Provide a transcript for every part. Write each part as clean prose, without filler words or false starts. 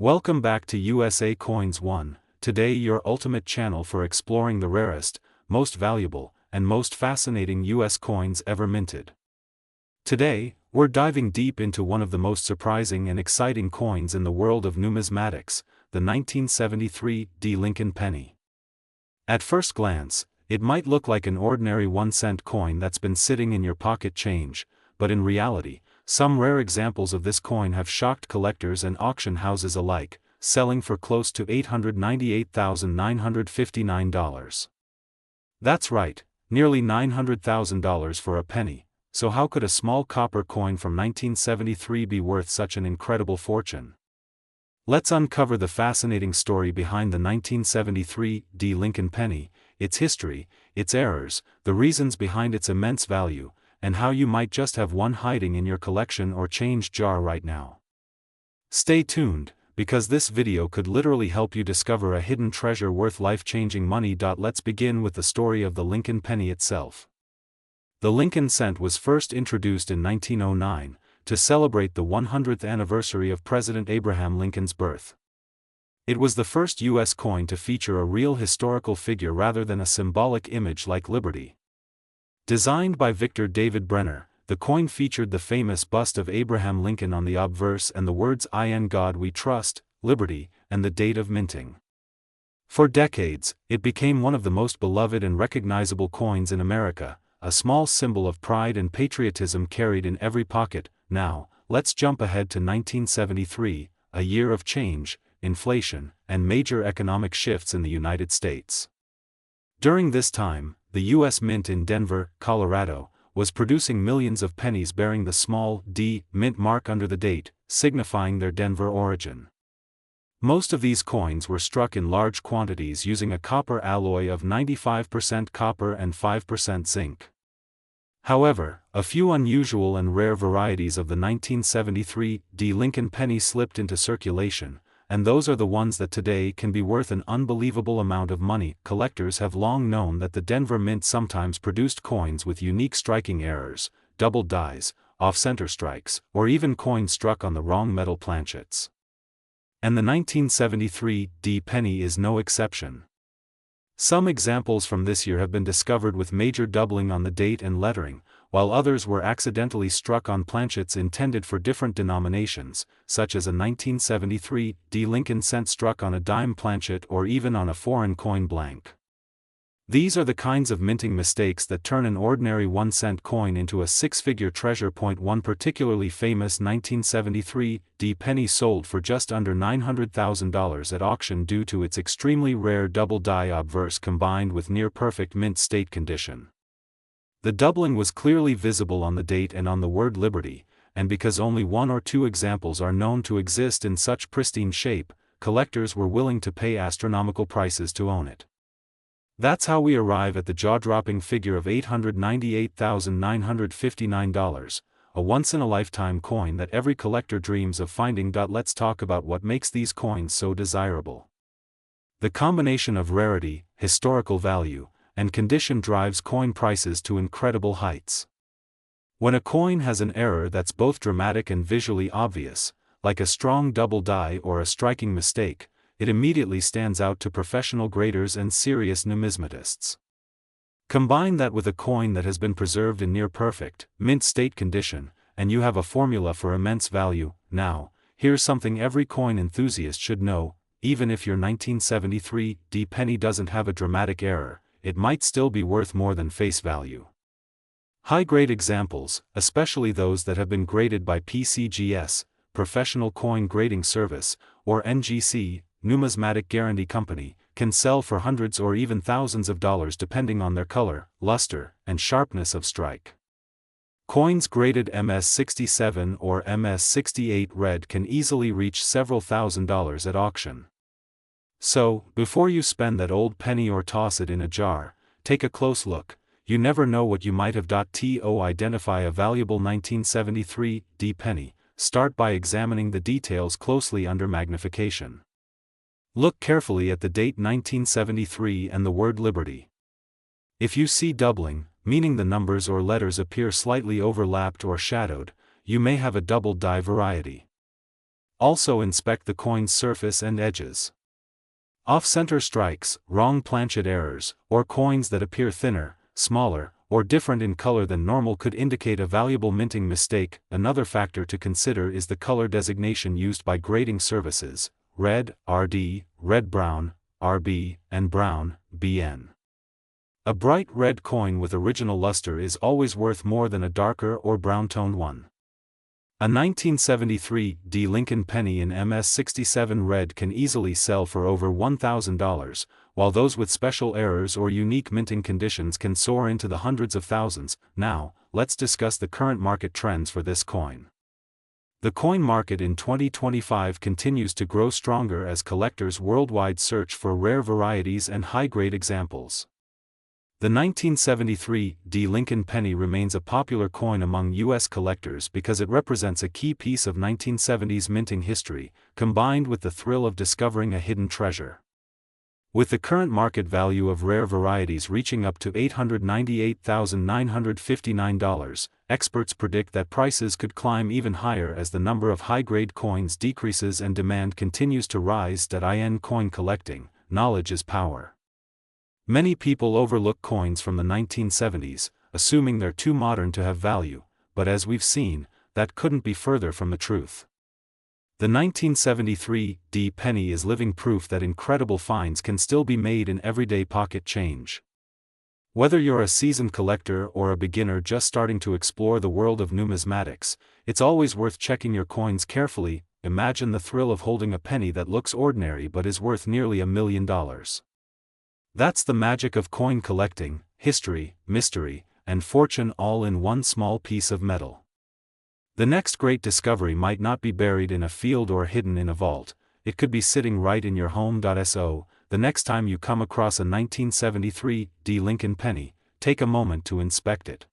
Welcome back to USA Coins 1, today your ultimate channel for exploring the rarest, most valuable, and most fascinating US coins ever minted. Today, we're diving deep into one of the most surprising and exciting coins in the world of numismatics, the 1973 Lincoln penny. At first glance, it might look like an ordinary 1-cent coin that's been sitting in your pocket change, but in reality, some rare examples of this coin have shocked collectors and auction houses alike, selling for close to $898,959. That's right, nearly $900,000 for a penny. So how could a small copper coin from 1973 be worth such an incredible fortune? Let's uncover the fascinating story behind the 1973 Lincoln penny, its history, its errors, the reasons behind its immense value, and how you might just have one hiding in your collection or change jar right now. Stay tuned, because this video could literally help you discover a hidden treasure worth life-changing money. Let's begin with the story of the Lincoln penny itself. The Lincoln cent was first introduced in 1909, to celebrate the 100th anniversary of President Abraham Lincoln's birth. It was the first U.S. coin to feature a real historical figure rather than a symbolic image like Liberty. Designed by Victor David Brenner, the coin featured the famous bust of Abraham Lincoln on the obverse and the words "In God We Trust, Liberty," and the date of minting. For decades, it became one of the most beloved and recognizable coins in America, a small symbol of pride and patriotism carried in every pocket. Now, let's jump ahead to 1973, a year of change, inflation, and major economic shifts in the United States. During this time, the U.S. Mint in Denver, Colorado, was producing millions of pennies bearing the small D mint mark under the date, signifying their Denver origin. Most of these coins were struck in large quantities using a copper alloy of 95% copper and 5% zinc. However, a few unusual and rare varieties of the 1973 Lincoln penny slipped into circulation, and those are the ones that today can be worth an unbelievable amount of money. Collectors have long known that the Denver Mint sometimes produced coins with unique striking errors, double dies, off-center strikes, or even coins struck on the wrong metal planchets. And the 1973 penny is no exception. Some examples from this year have been discovered with major doubling on the date and lettering, while others were accidentally struck on planchets intended for different denominations, such as a 1973 Lincoln cent struck on a dime planchet or even on a foreign coin blank. These are the kinds of minting mistakes that turn an ordinary 1-cent coin into a six-figure treasure. One particularly famous 1973 penny sold for just under $900,000 at auction due to its extremely rare double die obverse combined with near-perfect mint state condition. The doubling was clearly visible on the date and on the word Liberty, and because only one or two examples are known to exist in such pristine shape, collectors were willing to pay astronomical prices to own it. That's how we arrive at the jaw-dropping figure of $898,959, a once-in-a-lifetime coin that every collector dreams of finding. Let's talk about what makes these coins so desirable. The combination of rarity, historical value, and condition drives coin prices to incredible heights. When a coin has an error that's both dramatic and visually obvious, like a strong double die or a striking mistake, it immediately stands out to professional graders and serious numismatists. Combine that with a coin that has been preserved in near-perfect, mint state condition, and you have a formula for immense value. Now, here's something every coin enthusiast should know: even if your 1973 penny doesn't have a dramatic error, it might still be worth more than face value. High-grade examples, especially those that have been graded by PCGS, Professional Coin Grading Service, or NGC, Numismatic Guarantee Company, can sell for hundreds or even thousands of dollars depending on their color, luster, and sharpness of strike. Coins graded MS67 or MS68 red can easily reach several $1,000s at auction. So, before you spend that old penny or toss it in a jar, take a close look. You never know what you might have. To identify a valuable 1973 penny, start by examining the details closely under magnification. Look carefully at the date 1973 and the word Liberty. If you see doubling, meaning the numbers or letters appear slightly overlapped or shadowed, you may have a double die variety. Also inspect the coin's surface and edges. Off-center strikes, wrong planchet errors, or coins that appear thinner, smaller, or different in color than normal could indicate a valuable minting mistake. Another factor to consider is the color designation used by grading services: red, RD, red-brown, RB, and brown, BN. A bright red coin with original luster is always worth more than a darker or brown-toned one. A 1973 D Lincoln penny in MS67 red can easily sell for over $1,000, while those with special errors or unique minting conditions can soar into the hundreds of thousands. Now, let's discuss the current market trends for this coin. The coin market in 2025 continues to grow stronger as collectors worldwide search for rare varieties and high-grade examples. The 1973 D Lincoln penny remains a popular coin among U.S. collectors because it represents a key piece of 1970s minting history, combined with the thrill of discovering a hidden treasure. With the current market value of rare varieties reaching up to $898,959, experts predict that prices could climb even higher as the number of high-grade coins decreases and demand continues to rise. In coin collecting, knowledge is power. Many people overlook coins from the 1970s, assuming they're too modern to have value, but as we've seen, that couldn't be further from the truth. The 1973 D penny is living proof that incredible finds can still be made in everyday pocket change. Whether you're a seasoned collector or a beginner just starting to explore the world of numismatics, it's always worth checking your coins carefully. Imagine the thrill of holding a penny that looks ordinary but is worth nearly $1 million. That's the magic of coin collecting: history, mystery, and fortune all in one small piece of metal. The next great discovery might not be buried in a field or hidden in a vault, it could be sitting right in your home. So, the next time you come across a 1973 D Lincoln penny, take a moment to inspect it.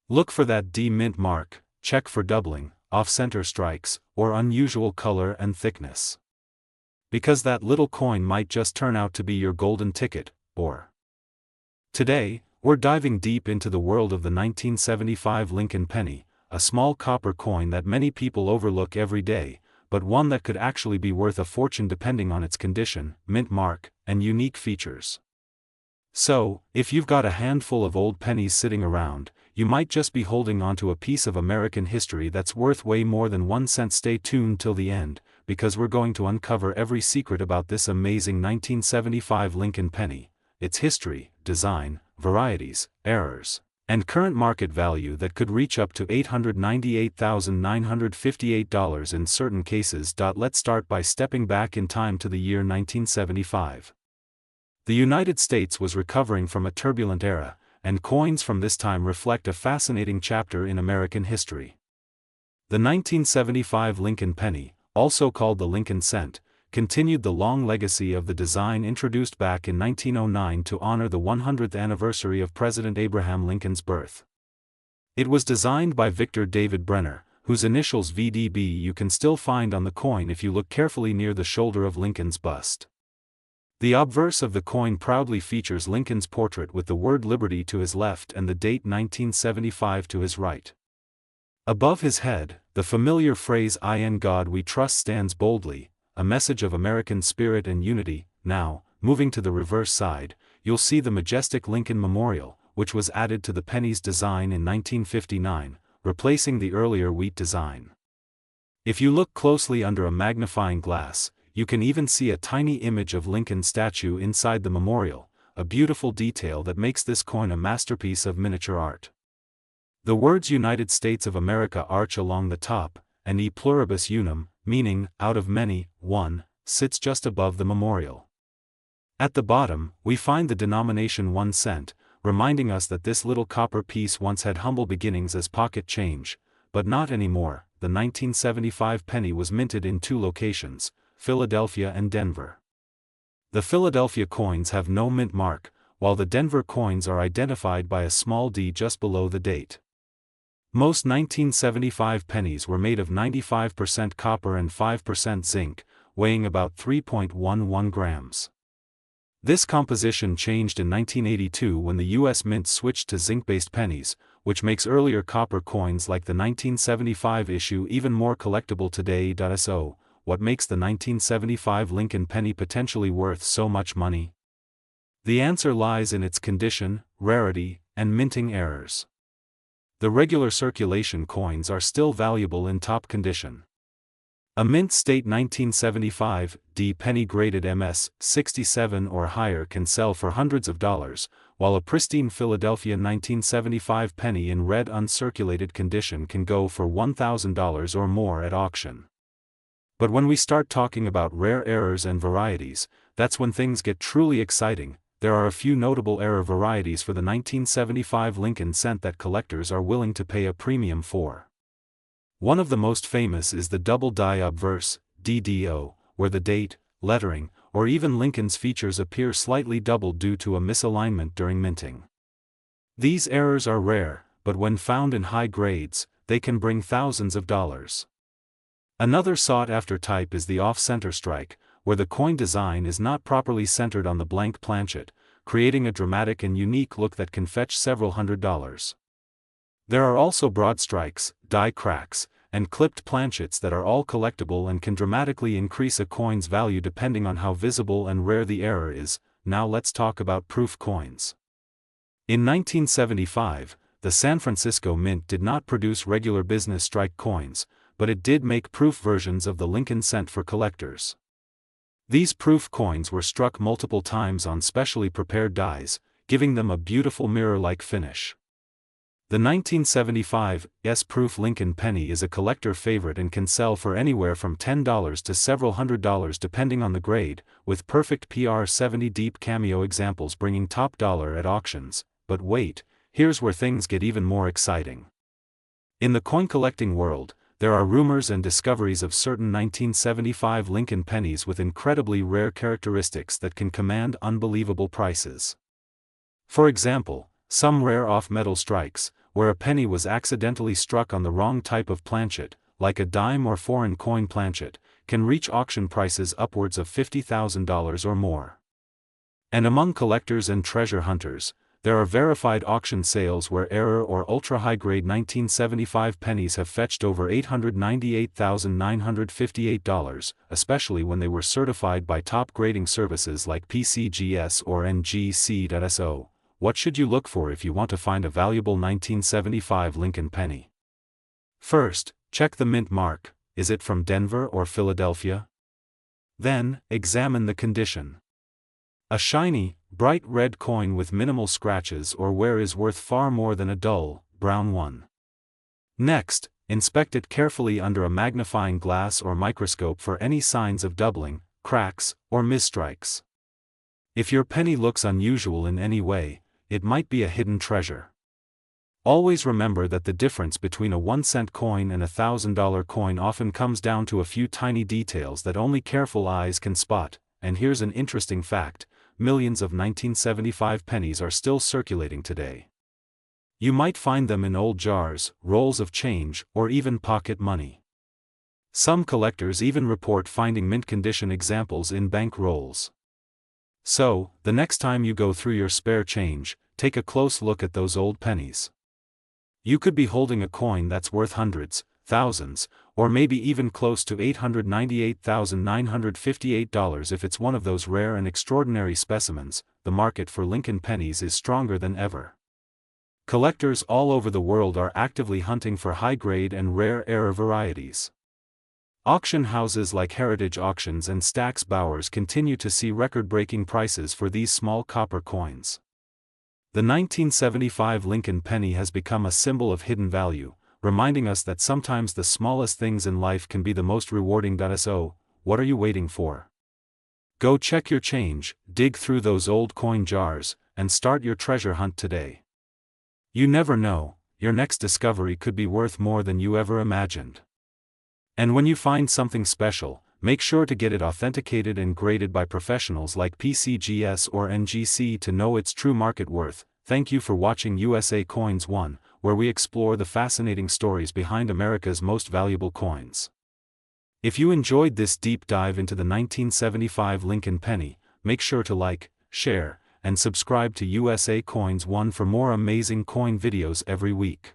Look for that D mint mark, check for doubling, off-center strikes, or unusual color and thickness. Because that little coin might just turn out to be your golden ticket, or... Today, we're diving deep into the world of the 1975 Lincoln penny, a small copper coin that many people overlook every day, but one that could actually be worth a fortune depending on its condition, mint mark, and unique features. So, if you've got a handful of old pennies sitting around, you might just be holding onto a piece of American history that's worth way more than 1 cent. Stay tuned till the end, because we're going to uncover every secret about this amazing 1975 Lincoln penny, its history, design, varieties, errors, and current market value that could reach up to $898,958 in certain cases. Let's start by stepping back in time to the year 1975. The United States was recovering from a turbulent era, and coins from this time reflect a fascinating chapter in American history. The 1975 Lincoln penny, also called the Lincoln cent, continued the long legacy of the design introduced back in 1909 to honor the 100th anniversary of President Abraham Lincoln's birth. It was designed by Victor David Brenner, whose initials VDB you can still find on the coin if you look carefully near the shoulder of Lincoln's bust. The obverse of the coin proudly features Lincoln's portrait with the word Liberty to his left and the date 1975 to his right. Above his head, the familiar phrase "In God We Trust" stands boldly, a message of American spirit and unity. Now, moving to the reverse side, you'll see the majestic Lincoln Memorial, which was added to the penny's design in 1959, replacing the earlier wheat design. If you look closely under a magnifying glass, you can even see a tiny image of Lincoln's statue inside the memorial, a beautiful detail that makes this coin a masterpiece of miniature art. The words United States of America arch along the top, and E pluribus unum, meaning, out of many, one, sits just above the memorial. At the bottom, we find the denomination 1 cent, reminding us that this little copper piece once had humble beginnings as pocket change, but not anymore. The 1975 penny was minted in 2 locations, Philadelphia and Denver. The Philadelphia coins have no mint mark, while the Denver coins are identified by a small d just below the date. Most 1975 pennies were made of 95% copper and 5% zinc, weighing about 3.11 grams. This composition changed in 1982 when the U.S. Mint switched to zinc-based pennies, which makes earlier copper coins like the 1975 issue even more collectible today. So, what makes the 1975 Lincoln penny potentially worth so much money? The answer lies in its condition, rarity, and minting errors. The regular circulation coins are still valuable in top condition. A mint state 1975 D penny graded MS 67 or higher can sell for hundreds of dollars, while a pristine Philadelphia 1975 penny in red uncirculated condition can go for $1,000 or more at auction. But when we start talking about rare errors and varieties, that's when things get truly exciting. There are a few notable error varieties for the 1975 Lincoln cent that collectors are willing to pay a premium for. One of the most famous is the double die obverse, DDO, where the date, lettering, or even Lincoln's features appear slightly doubled due to a misalignment during minting. These errors are rare, but when found in high grades, they can bring thousands of dollars. Another sought-after type is the off-center strike, where the coin design is not properly centered on the blank planchet, creating a dramatic and unique look that can fetch several $100s. There are also broad strikes, die cracks, and clipped planchets that are all collectible and can dramatically increase a coin's value depending on how visible and rare the error is. Now let's talk about proof coins. In 1975, the San Francisco Mint did not produce regular business strike coins, but it did make proof versions of the Lincoln cent for collectors. These proof coins were struck multiple times on specially prepared dies, giving them a beautiful mirror-like finish. The 1975 S-proof Lincoln penny is a collector favorite and can sell for anywhere from $10 to several $100s depending on the grade, with perfect PR70 deep cameo examples bringing top dollar at auctions. But wait, here's where things get even more exciting. In the coin collecting world, there are rumors and discoveries of certain 1975 Lincoln pennies with incredibly rare characteristics that can command unbelievable prices. For example, some rare off-metal strikes, where a penny was accidentally struck on the wrong type of planchet, like a dime or foreign coin planchet, can reach auction prices upwards of $50,000 or more. And among collectors and treasure hunters, there are verified auction sales where error or ultra-high-grade 1975 pennies have fetched over $898,958, especially when they were certified by top grading services like PCGS or NGC.so. What should you look for if you want to find a valuable 1975 Lincoln penny? First, check the mint mark. Is it from Denver or Philadelphia? Then, examine the condition. A shiny, bright red coin with minimal scratches or wear is worth far more than a dull, brown one. Next, inspect it carefully under a magnifying glass or microscope for any signs of doubling, cracks, or misstrikes. If your penny looks unusual in any way, it might be a hidden treasure. Always remember that the difference between a 1-cent coin and a $1,000 coin often comes down to a few tiny details that only careful eyes can spot. And here's an interesting fact: millions of 1975 pennies are still circulating today. You might find them in old jars, rolls of change, or even pocket money. Some collectors even report finding mint condition examples in bank rolls. So, the next time you go through your spare change, take a close look at those old pennies. You could be holding a coin that's worth hundreds, thousands, or maybe even close to $898,958 if it's one of those rare and extraordinary specimens. The market for Lincoln pennies is stronger than ever. Collectors all over the world are actively hunting for high-grade and rare error varieties. Auction houses like Heritage Auctions and Stack's Bowers continue to see record-breaking prices for these small copper coins. The 1975 Lincoln penny has become a symbol of hidden value, reminding us that sometimes the smallest things in life can be the most rewarding. So, what are you waiting for? Go check your change, dig through those old coin jars, and start your treasure hunt today. You never know, your next discovery could be worth more than you ever imagined. And when you find something special, make sure to get it authenticated and graded by professionals like PCGS or NGC to know its true market worth. Thank you for watching USA Coins 1, where we explore the fascinating stories behind America's most valuable coins. If you enjoyed this deep dive into the 1975 Lincoln penny, make sure to like, share, and subscribe to USA Coins 1 for more amazing coin videos every week.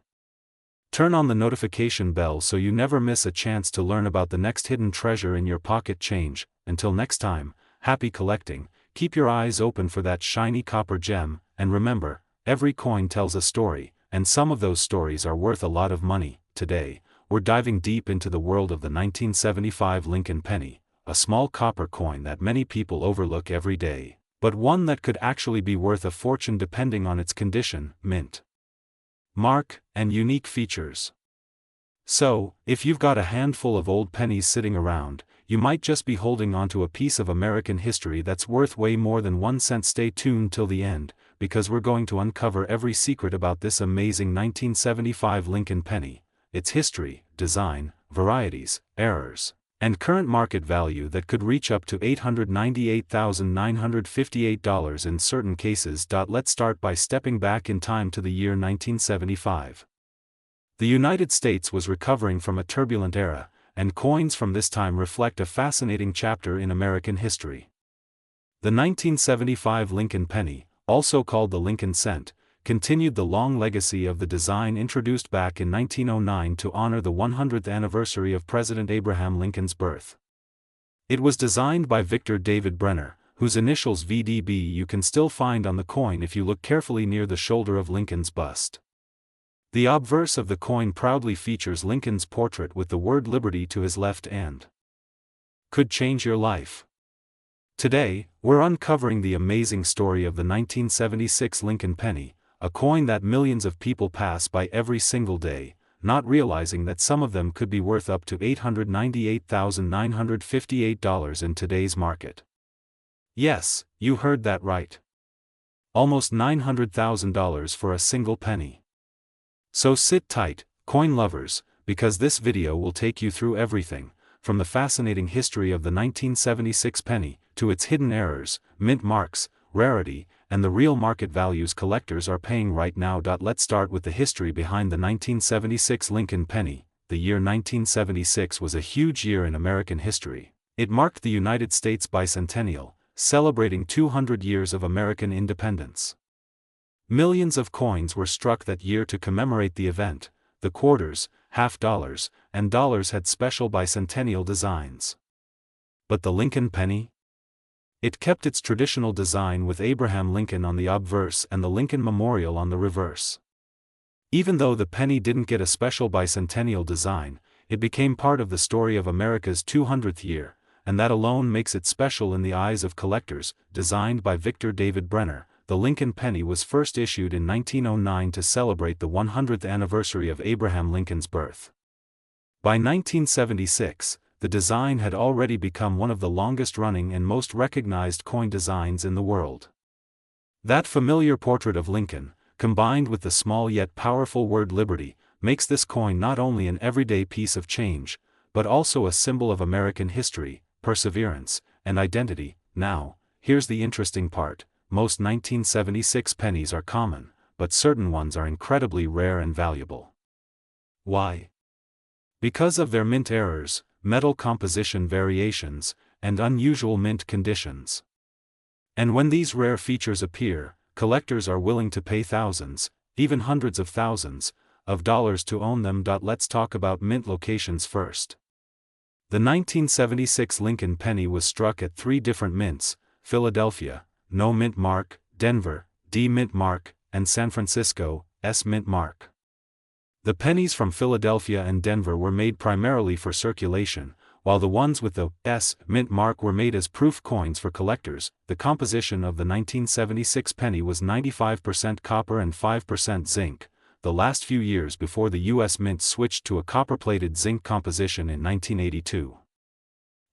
Turn on the notification bell so you never miss a chance to learn about the next hidden treasure in your pocket change. Until next time, happy collecting, keep your eyes open for that shiny copper gem, and remember, every coin tells a story, and some of those stories are worth a lot of money. Today, we're diving deep into the world of the 1975 Lincoln penny, a small copper coin that many people overlook every day, but one that could actually be worth a fortune depending on its condition, mint, mark, and unique features. So, if you've got a handful of old pennies sitting around, you might just be holding onto a piece of American history that's worth way more than 1 cent. Stay tuned till the end, because we're going to uncover every secret about this amazing 1975 Lincoln penny, its history, design, varieties, errors, and current market value that could reach up to $898,958 in certain cases. Let's start by stepping back in time to the year 1975. The United States was recovering from a turbulent era, and coins from this time reflect a fascinating chapter in American history. The 1975 Lincoln penny, also called the Lincoln cent, continued the long legacy of the design introduced back in 1909 to honor the 100th anniversary of President Abraham Lincoln's birth. It was designed by Victor David Brenner, whose initials VDB you can still find on the coin if you look carefully near the shoulder of Lincoln's bust. The obverse of the coin proudly features Lincoln's portrait with the word Liberty to his left and could change your life. Today, we're uncovering the amazing story of the 1976 Lincoln penny, a coin that millions of people pass by every single day, not realizing that some of them could be worth up to $898,958 in today's market. Yes, you heard that right. Almost $900,000 for a single penny. So sit tight, coin lovers, because this video will take you through everything, from the fascinating history of the 1976 penny, to its hidden errors, mint marks, rarity, and the real market values collectors are paying right now. Let's start with the history behind the 1976 Lincoln penny. The year 1976 was a huge year in American history. It marked the United States bicentennial, celebrating 200 years of American independence. Millions of coins were struck that year to commemorate the event. The quarters, half dollars, and dollars had special bicentennial designs. But the Lincoln penny? It kept its traditional design with Abraham Lincoln on the obverse and the Lincoln Memorial on the reverse. Even though the penny didn't get a special bicentennial design, it became part of the story of America's 200th year, and that alone makes it special in the eyes of collectors. Designed by Victor David Brenner, the Lincoln penny was first issued in 1909 to celebrate the 100th anniversary of Abraham Lincoln's birth. By 1976, the design had already become one of the longest-running and most recognized coin designs in the world. That familiar portrait of Lincoln, combined with the small yet powerful word Liberty, makes this coin not only an everyday piece of change, but also a symbol of American history, perseverance, and identity. Now, here's the interesting part. Most 1976 pennies are common, but certain ones are incredibly rare and valuable. Why? Because of their mint errors, metal composition variations, and unusual mint conditions. And when these rare features appear, collectors are willing to pay thousands, even hundreds of thousands, of dollars to own them. Let's talk about mint locations first. The 1976 Lincoln penny was struck at 3 different mints: Philadelphia, no mint mark; Denver, D mint mark; and San Francisco, S mint mark. The pennies from Philadelphia and Denver were made primarily for circulation, while the ones with the S mint mark were made as proof coins for collectors. The composition of the 1976 penny was 95% copper and 5% zinc, the last few years before the U.S. Mint switched to a copper-plated zinc composition in 1982.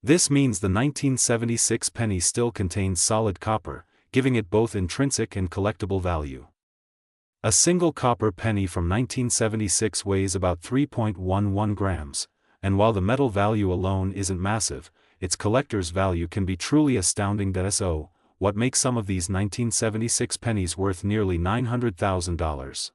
This means the 1976 penny still contains solid copper, giving it both intrinsic and collectible value. A single copper penny from 1976 weighs about 3.11 grams, and while the metal value alone isn't massive, its collector's value can be truly astounding. So, what makes some of these 1976 pennies worth nearly $900,000?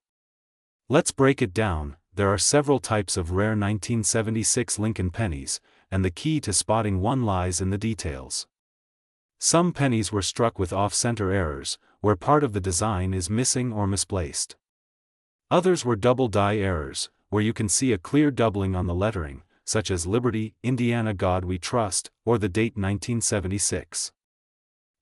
Let's break it down. There are several types of rare 1976 Lincoln pennies, and the key to spotting one lies in the details. Some pennies were struck with off-center errors, where part of the design is missing or misplaced. Others were double die errors, where you can see a clear doubling on the lettering, such as Liberty, Indiana God We Trust, or the date 1976.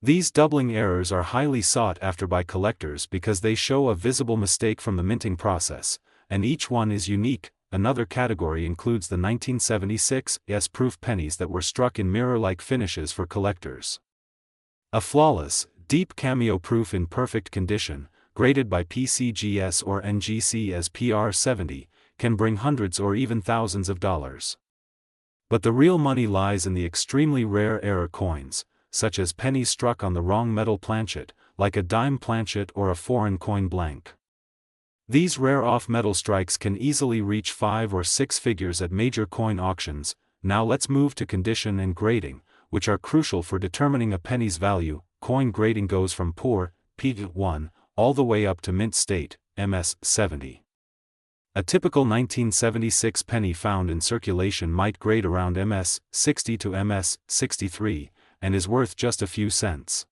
These doubling errors are highly sought after by collectors because they show a visible mistake from the minting process, and each one is unique. Another category includes the 1976 S-proof pennies that were struck in mirror-like finishes for collectors. A flawless, deep cameo proof in perfect condition, graded by PCGS or NGC as PR70, can bring hundreds or even thousands of dollars. But the real money lies in the extremely rare error coins, such as pennies struck on the wrong metal planchet, like a dime planchet or a foreign coin blank. These rare off-metal strikes can easily reach 5 or 6 figures at major coin auctions. Now let's move to condition and grading, which are crucial for determining a penny's value. Coin grading goes from poor, P1, all the way up to mint state, MS70. A typical 1976 penny found in circulation might grade around MS60 to MS63, and is worth just a few cents.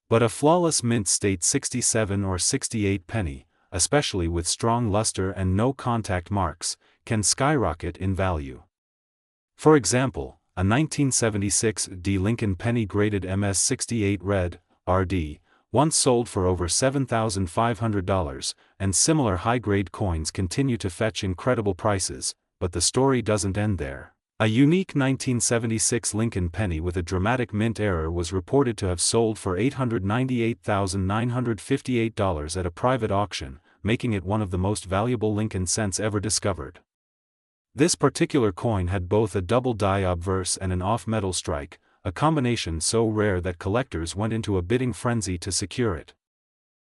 But a flawless mint state 67 or 68 penny, especially with strong luster and no contact marks, can skyrocket in value. For example, a 1976 D Lincoln penny graded MS68 red, RD, once sold for over $7,500, and similar high-grade coins continue to fetch incredible prices, but the story doesn't end there. A unique 1976 Lincoln penny with a dramatic mint error was reported to have sold for $898,958 at a private auction, making it one of the most valuable Lincoln cents ever discovered. This particular coin had both a double die obverse and an off-metal strike, a combination so rare that collectors went into a bidding frenzy to secure it.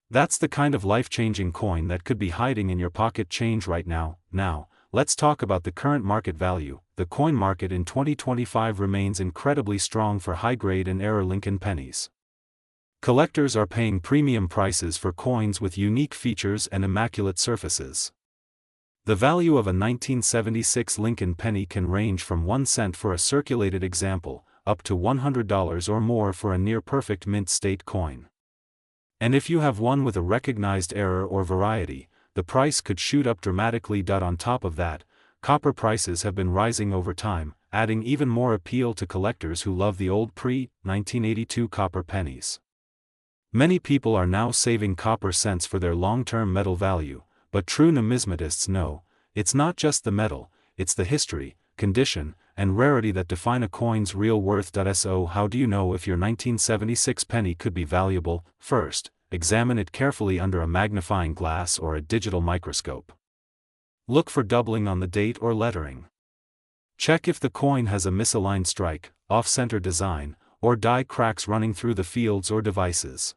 That's the kind of life-changing coin that could be hiding in your pocket change right now. Now, let's talk about the current market value. The coin market in 2025 remains incredibly strong for high-grade and error Lincoln pennies. Collectors are paying premium prices for coins with unique features and immaculate surfaces. The value of a 1976 Lincoln penny can range from 1 cent for a circulated example, up to $100 or more for a near-perfect mint state coin. And if you have one with a recognized error or variety, the price could shoot up dramatically. On top of that, copper prices have been rising over time, adding even more appeal to collectors who love the old pre-1982 copper pennies. Many people are now saving copper cents for their long-term metal value, but true numismatists know, it's not just the metal, it's the history, condition, and rarity that define a coin's real worth. So how do you know if your 1976 penny could be valuable? First, examine it carefully under a magnifying glass or a digital microscope. Look for doubling on the date or lettering. Check if the coin has a misaligned strike, off-center design, or die cracks running through the fields or devices.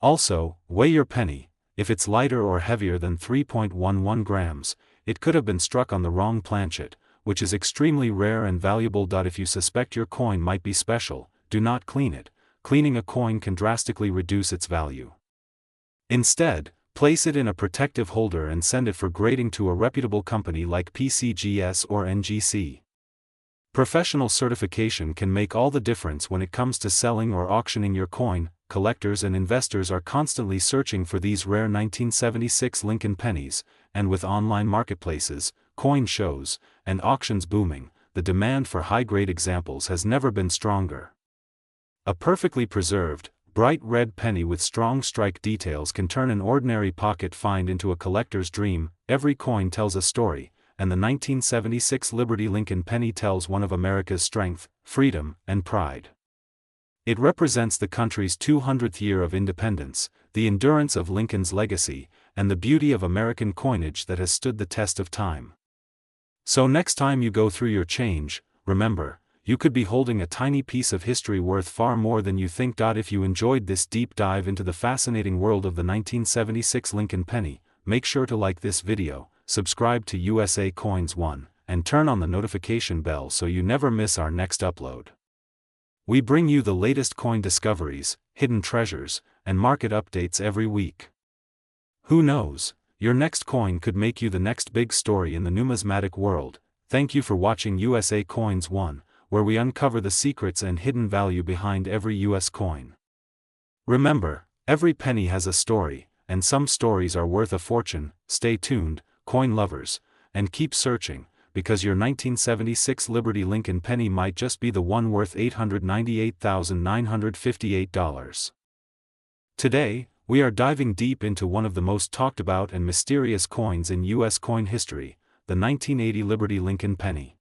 Also, weigh your penny. If it's lighter or heavier than 3.11 grams, it could have been struck on the wrong planchet, which is extremely rare and valuable. If you suspect your coin might be special, do not clean it. Cleaning a coin can drastically reduce its value. Instead, place it in a protective holder and send it for grading to a reputable company like PCGS or NGC. Professional certification can make all the difference when it comes to selling or auctioning your coin. Collectors and investors are constantly searching for these rare 1976 Lincoln pennies, and with online marketplaces, coin shows, and auctions booming, the demand for high-grade examples has never been stronger. A perfectly preserved, bright red penny with strong strike details can turn an ordinary pocket find into a collector's dream. Every coin tells a story, and the 1976 Liberty Lincoln penny tells one of America's strength, freedom, and pride. It represents the country's 200th year of independence, the endurance of Lincoln's legacy, and the beauty of American coinage that has stood the test of time. So next time you go through your change, remember, you could be holding a tiny piece of history worth far more than you think. If you enjoyed this deep dive into the fascinating world of the 1976 Lincoln penny, make sure to like this video, subscribe to USA Coins 1, and turn on the notification bell so you never miss our next upload. We bring you the latest coin discoveries, hidden treasures, and market updates every week. Who knows, your next coin could make you the next big story in the numismatic world. Thank you for watching USA Coins 1, where we uncover the secrets and hidden value behind every US coin. Remember, Every penny has a story, and some stories are worth a fortune. Stay tuned, coin lovers, and keep searching, because your 1976 Liberty Lincoln penny might just be the one worth $898,958. Today, we are diving deep into one of the most talked about and mysterious coins in U.S. coin history, the 1980 Liberty Lincoln penny.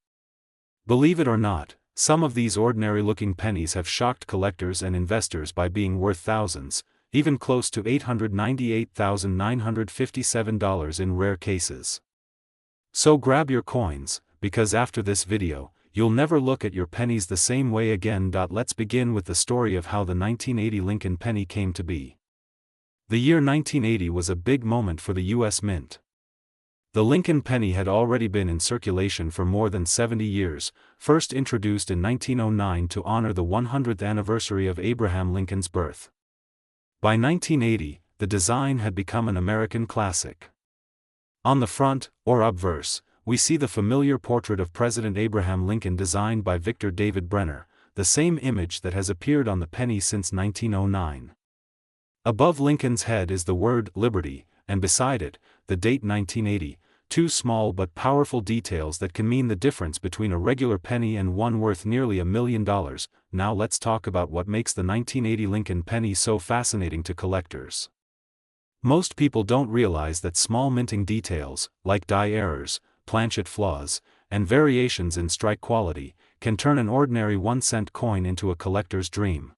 Believe it or not, some of these ordinary-looking pennies have shocked collectors and investors by being worth thousands, even close to $898,957 in rare cases. So grab your coins, because after this video, you'll never look at your pennies the same way again. Let's begin with the story of how the 1980 Lincoln penny came to be. The year 1980 was a big moment for the U.S. Mint. The Lincoln penny had already been in circulation for more than 70 years, first introduced in 1909 to honor the 100th anniversary of Abraham Lincoln's birth. By 1980, the design had become an American classic. On the front, or obverse, we see the familiar portrait of President Abraham Lincoln designed by Victor David Brenner, the same image that has appeared on the penny since 1909. Above Lincoln's head is the word Liberty, and beside it, the date 1980, two small but powerful details that can mean the difference between a regular penny and one worth nearly $1 million. Now let's talk about what makes the 1980 Lincoln penny so fascinating to collectors. Most people don't realize that small minting details, like die errors, planchet flaws, and variations in strike quality, can turn an ordinary 1-cent coin into a collector's dream.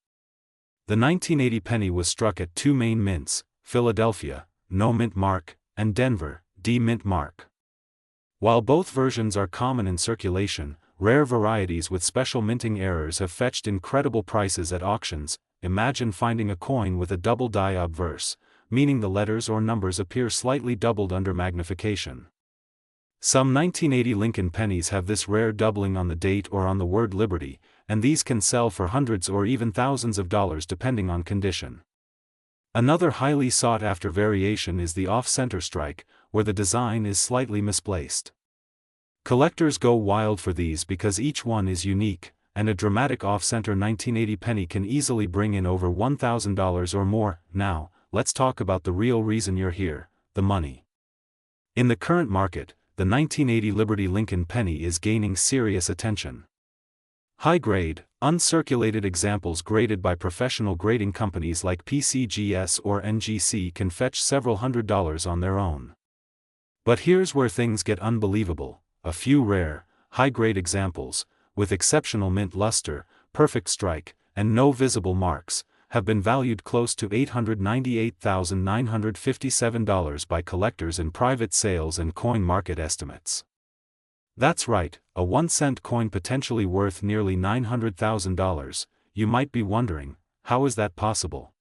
The 1980 penny was struck at two main mints, Philadelphia, no mint mark, and Denver, D mint mark. While both versions are common in circulation, rare varieties with special minting errors have fetched incredible prices at auctions. Imagine finding a coin with a double die obverse, meaning the letters or numbers appear slightly doubled under magnification. Some 1980 Lincoln pennies have this rare doubling on the date or on the word Liberty, and these can sell for hundreds or even thousands of dollars depending on condition. Another highly sought-after variation is the off-center strike, where the design is slightly misplaced. Collectors go wild for these because each one is unique, and a dramatic off-center 1980 penny can easily bring in over $1,000 or more. Now, let's talk about the real reason you're here, the money. In the current market, the 1980 Liberty Lincoln penny is gaining serious attention. High-grade, uncirculated examples graded by professional grading companies like PCGS or NGC can fetch several $100s on their own. But here's where things get unbelievable: a few rare, high-grade examples, with exceptional mint luster, perfect strike, and no visible marks, have been valued close to $898,957 by collectors in private sales and coin market estimates. That's right, a 1-cent coin potentially worth nearly $900,000. You might be wondering, how is that possible?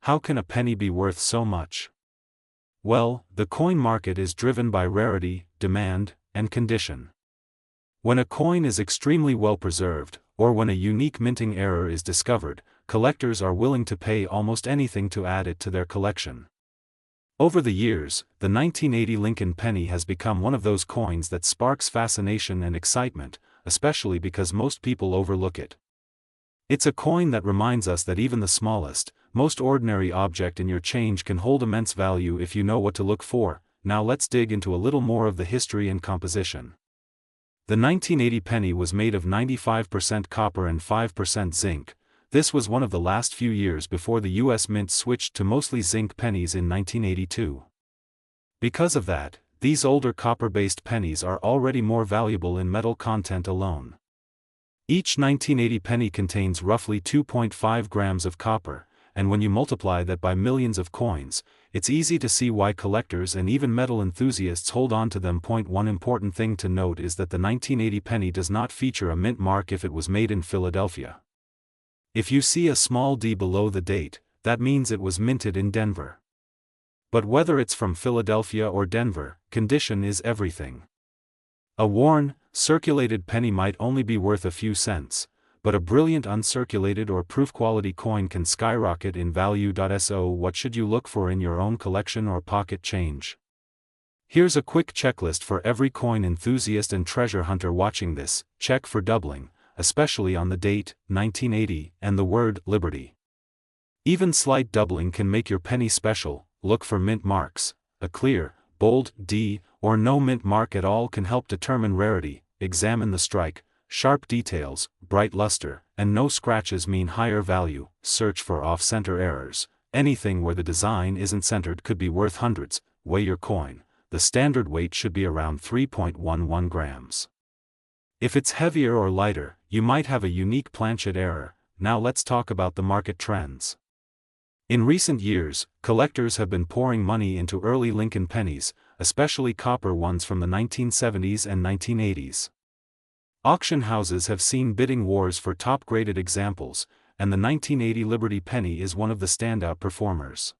How can a penny be worth so much? Well, the coin market is driven by rarity, demand, and condition. When a coin is extremely well preserved, or when a unique minting error is discovered, collectors are willing to pay almost anything to add it to their collection. Over the years, the 1980 Lincoln penny has become one of those coins that sparks fascination and excitement, especially because most people overlook it. It's a coin that reminds us that even the smallest, most ordinary object in your change can hold immense value if you know what to look for. Now let's dig into a little more of the history and composition. The 1980 penny was made of 95% copper and 5% zinc. This was one of the last few years before the U.S. Mint switched to mostly zinc pennies in 1982. Because of that, these older copper-based pennies are already more valuable in metal content alone. Each 1980 penny contains roughly 2.5 grams of copper, and when you multiply that by millions of coins, it's easy to see why collectors and even metal enthusiasts hold on to them. One important thing to note is that the 1980 penny does not feature a mint mark if it was made in Philadelphia. If you see a small d below the date, that means it was minted in Denver. But whether it's from Philadelphia or Denver, condition is everything. A worn, circulated penny might only be worth a few cents, but a brilliant uncirculated or proof-quality coin can skyrocket in value. So what should you look for in your own collection or pocket change? Here's a quick checklist for every coin enthusiast and treasure hunter watching this. Check for doubling, especially on the date, 1980, and the word Liberty. Even slight doubling can make your penny special. Look for mint marks. A clear, bold D or no mint mark at all can help determine rarity. Examine the strike, sharp details, bright luster, and no scratches mean higher value. Search for off-center errors. Anything where the design isn't centered could be worth hundreds. Weigh your coin. The standard weight should be around 3.11 grams. If it's heavier or lighter, you might have a unique planchet error. Now let's talk about the market trends. In recent years, collectors have been pouring money into early Lincoln pennies, especially copper ones from the 1970s and 1980s. Auction houses have seen bidding wars for top-graded examples, and the 1980 Liberty penny is one of the standout performers.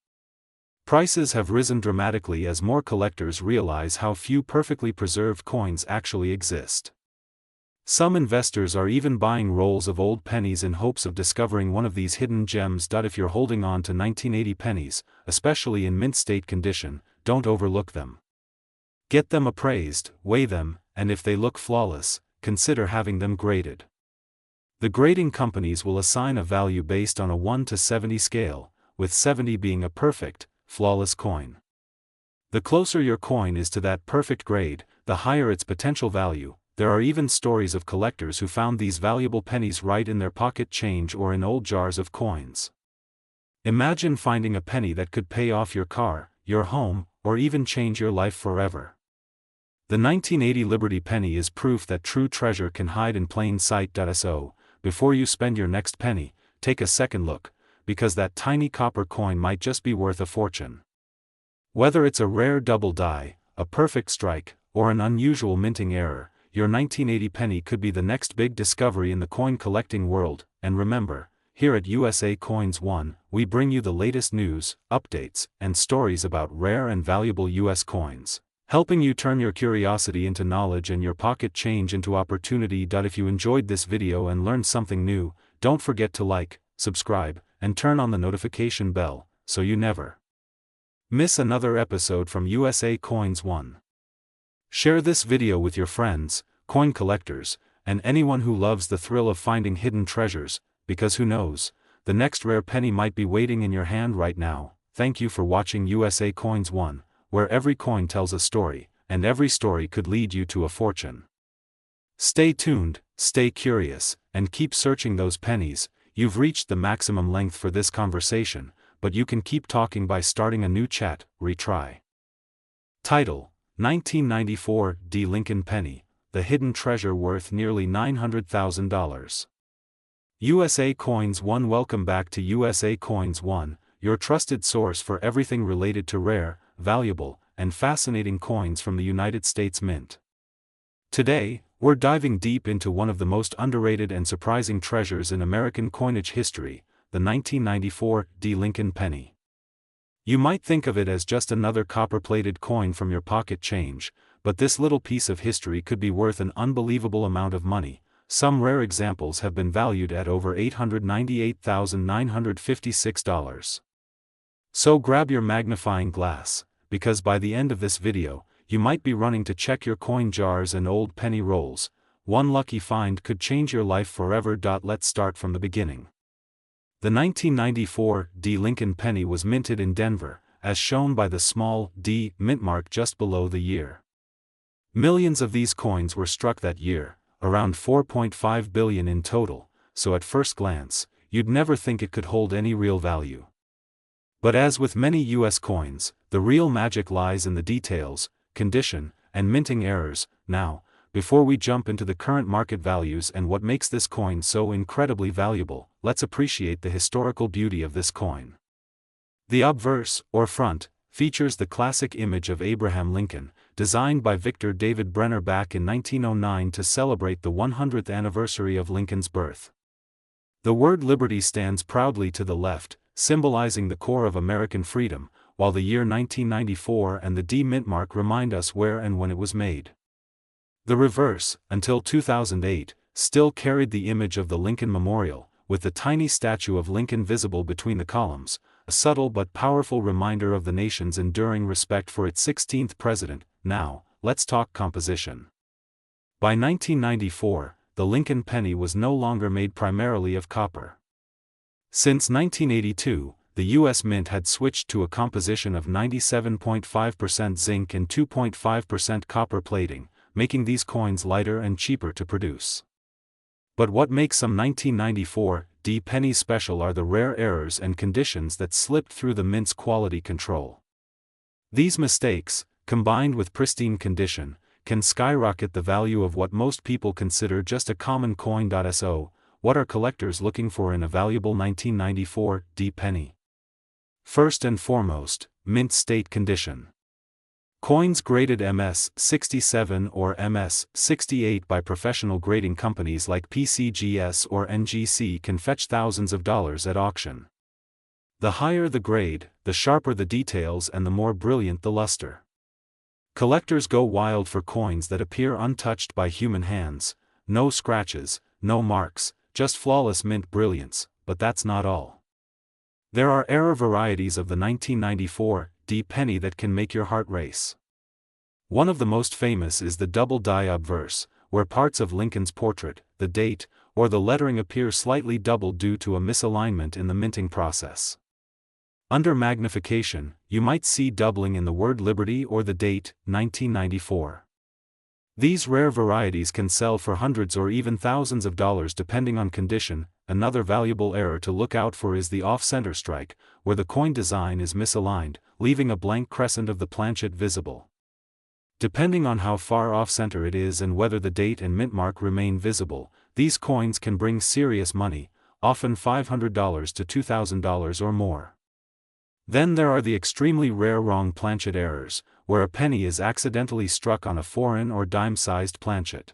Prices have risen dramatically as more collectors realize how few perfectly preserved coins actually exist. Some investors are even buying rolls of old pennies in hopes of discovering one of these hidden gems. If you're holding on to 1980 pennies, especially in mint state condition, don't overlook them. Get them appraised, weigh them, and if they look flawless, consider having them graded. The grading companies will assign a value based on a 1 to 70 scale, with 70 being a perfect, flawless coin. The closer your coin is to that perfect grade, the higher its potential value. There are even stories of collectors who found these valuable pennies right in their pocket change or in old jars of coins. Imagine finding a penny that could pay off your car, your home, or even change your life forever. The 1980 Liberty penny is proof that true treasure can hide in plain sight. So, before you spend your next penny, take a second look, because that tiny copper coin might just be worth a fortune. Whether it's a rare double die, a perfect strike, or an unusual minting error, your 1980 penny could be the next big discovery in the coin collecting world. And remember, here at USA Coins One, we bring you the latest news, updates, and stories about rare and valuable US coins, helping you turn your curiosity into knowledge and your pocket change into opportunity. If you enjoyed this video and learned something new, don't forget to like, subscribe, and turn on the notification bell, so you never miss another episode from USA Coins One. Share this video with your friends, coin collectors, and anyone who loves the thrill of finding hidden treasures, because who knows, the next rare penny might be waiting in your hand right now. Thank you for watching USA Coins One, where every coin tells a story, and every story could lead you to a fortune. Stay tuned, stay curious, and keep searching those pennies. You've reached the maximum length for this conversation, but you can keep talking by starting a new chat. Retry. Title: 1994 D. Lincoln Penny, the hidden treasure worth nearly $900,000. USA Coins One. Welcome back to USA Coins One, your trusted source for everything related to rare, valuable, and fascinating coins from the United States Mint. Today, we're diving deep into one of the most underrated and surprising treasures in American coinage history, the 1994 D. Lincoln Penny. You might think of it as just another copper-plated coin from your pocket change, but this little piece of history could be worth an unbelievable amount of money. Some rare examples have been valued at over $898,956. So grab your magnifying glass, because by the end of this video, you might be running to check your coin jars and old penny rolls. One lucky find could change your life forever. Let's start from the beginning. The 1994 D. Lincoln penny was minted in Denver, as shown by the small D mint mark just below the year. Millions of these coins were struck that year, around 4.5 billion in total, so at first glance, you'd never think it could hold any real value. But as with many US coins, the real magic lies in the details, condition, and minting errors. Now, before we jump into the current market values and what makes this coin so incredibly valuable, let's appreciate the historical beauty of this coin. The obverse, or front, features the classic image of Abraham Lincoln, designed by Victor David Brenner back in 1909 to celebrate the 100th anniversary of Lincoln's birth. The word liberty stands proudly to the left, symbolizing the core of American freedom, while the year 1994 and the D mint mark remind us where and when it was made. The reverse, until 2008, still carried the image of the Lincoln Memorial, with the tiny statue of Lincoln visible between the columns, a subtle but powerful reminder of the nation's enduring respect for its 16th president. Now, let's talk composition. By 1994, the Lincoln penny was no longer made primarily of copper. Since 1982, the U.S. Mint had switched to a composition of 97.5% zinc and 2.5% copper plating, making these coins lighter and cheaper to produce. But what makes some 1994 pennies special are the rare errors and conditions that slipped through the Mint's quality control. These mistakes, combined with pristine condition, can skyrocket the value of what most people consider just a common coin. So, what are collectors looking for in a valuable 1994 penny? First and foremost, mint state condition. Coins graded MS-67 or MS-68 by professional grading companies like PCGS or NGC can fetch thousands of dollars at auction. The higher the grade, the sharper the details and the more brilliant the luster. Collectors go wild for coins that appear untouched by human hands, no scratches, no marks, just flawless mint brilliance, but that's not all. There are rare varieties of the 1994 penny that can make your heart race. One of the most famous is the double die obverse, where parts of Lincoln's portrait, the date, or the lettering appear slightly doubled due to a misalignment in the minting process. Under magnification, you might see doubling in the word Liberty or the date, 1994. These rare varieties can sell for hundreds or even thousands of dollars depending on condition. Another valuable error to look out for is the off-center strike, where the coin design is misaligned, leaving a blank crescent of the planchet visible. Depending on how far off-center it is and whether the date and mint mark remain visible, these coins can bring serious money, often $500 to $2,000 or more. Then there are the extremely rare wrong planchet errors, where a penny is accidentally struck on a foreign or dime-sized planchet.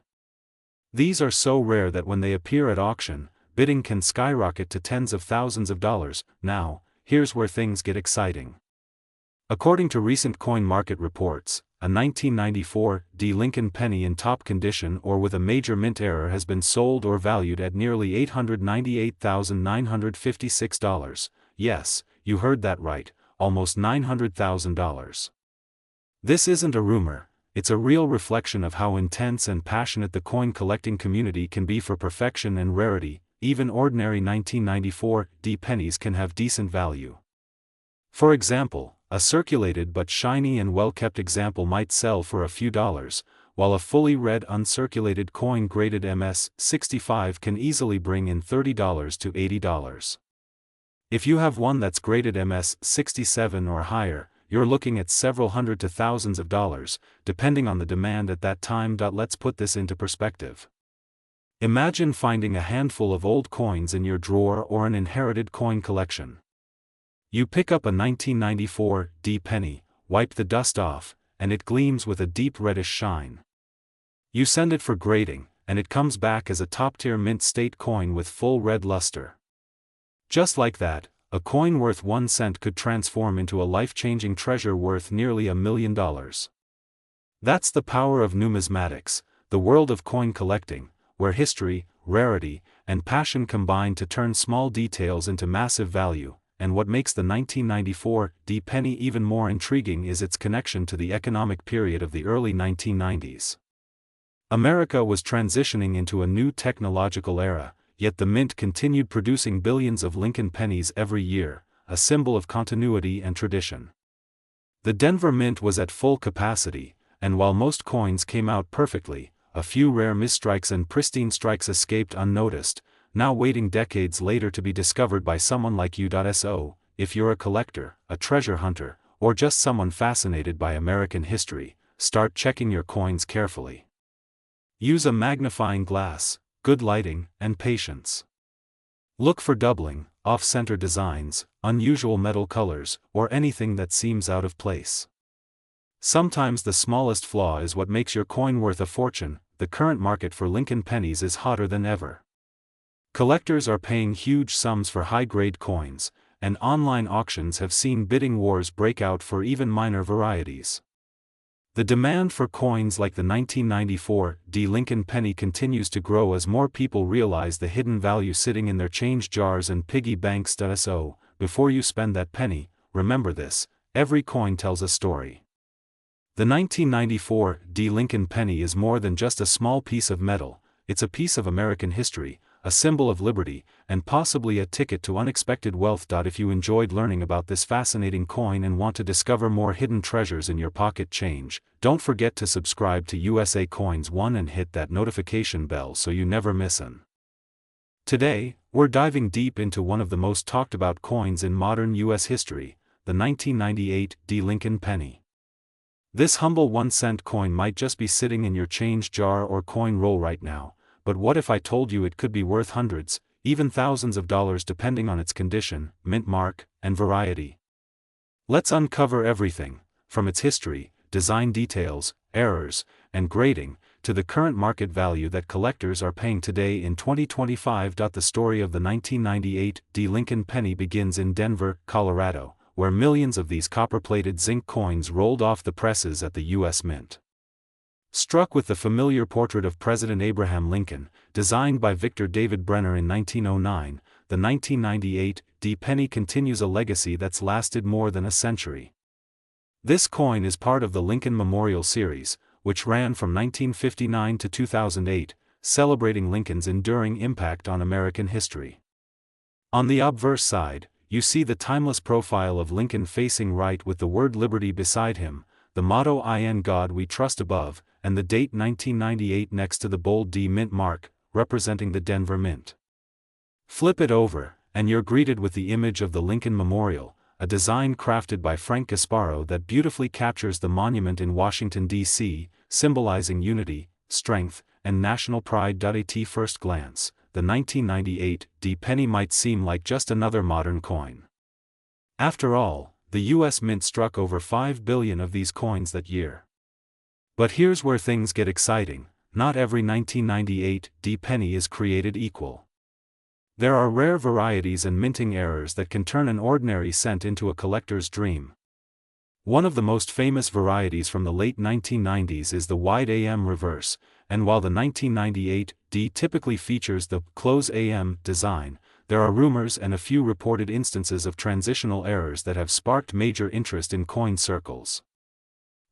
These are so rare that when they appear at auction, bidding can skyrocket to tens of thousands of dollars. Now, here's where things get exciting. According to recent coin market reports, a 1994 Lincoln penny in top condition or with a major mint error has been sold or valued at nearly $898,956. Yes, you heard that right, almost $900,000. This isn't a rumor, it's a real reflection of how intense and passionate the coin collecting community can be for perfection and rarity. Even ordinary 1994 pennies can have decent value. For example, a circulated but shiny and well-kept example might sell for a few dollars, while a fully red uncirculated coin graded MS-65 can easily bring in $30 to $80. If you have one that's graded MS-67 or higher, you're looking at several hundred to thousands of dollars, depending on the demand at that time. Let's put this into perspective. Imagine finding a handful of old coins in your drawer or an inherited coin collection. You pick up a 1994 penny, wipe the dust off, and it gleams with a deep reddish shine. You send it for grading, and it comes back as a top-tier mint state coin with full red luster. Just like that, a coin worth 1 cent could transform into a life-changing treasure worth nearly $1 million. That's the power of numismatics, the world of coin collecting, where history, rarity, and passion combine to turn small details into massive value. And what makes the 1994 penny even more intriguing is its connection to the economic period of the early 1990s. America was transitioning into a new technological era, yet the Mint continued producing billions of Lincoln pennies every year, a symbol of continuity and tradition. The Denver Mint was at full capacity, and while most coins came out perfectly, a few rare misstrikes and pristine strikes escaped unnoticed, now waiting decades later to be discovered by someone like you. So, if you're a collector, a treasure hunter, or just someone fascinated by American history, start checking your coins carefully. Use a magnifying glass, good lighting, and patience. Look for doubling, off-center designs, unusual metal colors, or anything that seems out of place. Sometimes the smallest flaw is what makes your coin worth a fortune. The current market for Lincoln pennies is hotter than ever. Collectors are paying huge sums for high-grade coins, and online auctions have seen bidding wars break out for even minor varieties. The demand for coins like the 1994 Lincoln penny continues to grow as more people realize the hidden value sitting in their change jars and piggy banks. So, before you spend that penny, remember this: every coin tells a story. The 1994 Lincoln penny is more than just a small piece of metal, it's a piece of American history, a symbol of liberty, and possibly a ticket to unexpected wealth. If you enjoyed learning about this fascinating coin and want to discover more hidden treasures in your pocket change, don't forget to subscribe to USA Coins 1 and hit that notification bell so you never miss an. Today, we're diving deep into one of the most talked about coins in modern U.S. history, the 1998 Lincoln penny. This humble 1-cent coin might just be sitting in your change jar or coin roll right now, but what if I told you it could be worth hundreds, even thousands of dollars depending on its condition, mint mark, and variety? Let's uncover everything, from its history, design details, errors, and grading, to the current market value that collectors are paying today in 2025. The story of the 1998 Lincoln penny begins in Denver, Colorado, where millions of these copper-plated zinc coins rolled off the presses at the U.S. Mint. Struck with the familiar portrait of President Abraham Lincoln, designed by Victor David Brenner in 1909, the 1998 penny continues a legacy that's lasted more than a century. This coin is part of the Lincoln Memorial Series, which ran from 1959 to 2008, celebrating Lincoln's enduring impact on American history. On the obverse side, you see the timeless profile of Lincoln facing right with the word liberty beside him, the motto "In God We Trust" above, and the date 1998 next to the bold D mint mark, representing the Denver Mint. Flip it over, and you're greeted with the image of the Lincoln Memorial, a design crafted by Frank Gasparo that beautifully captures the monument in Washington, D.C., symbolizing unity, strength, and national pride. At first glance, the 1998 penny might seem like just another modern coin. After all, the U.S. Mint struck over 5 billion of these coins that year. But here's where things get exciting: not every 1998 penny is created equal. There are rare varieties and minting errors that can turn an ordinary cent into a collector's dream. One of the most famous varieties from the late 1990s is the wide AM reverse, and while the 1998 typically features the close AM design, there are rumors and a few reported instances of transitional errors that have sparked major interest in coin circles.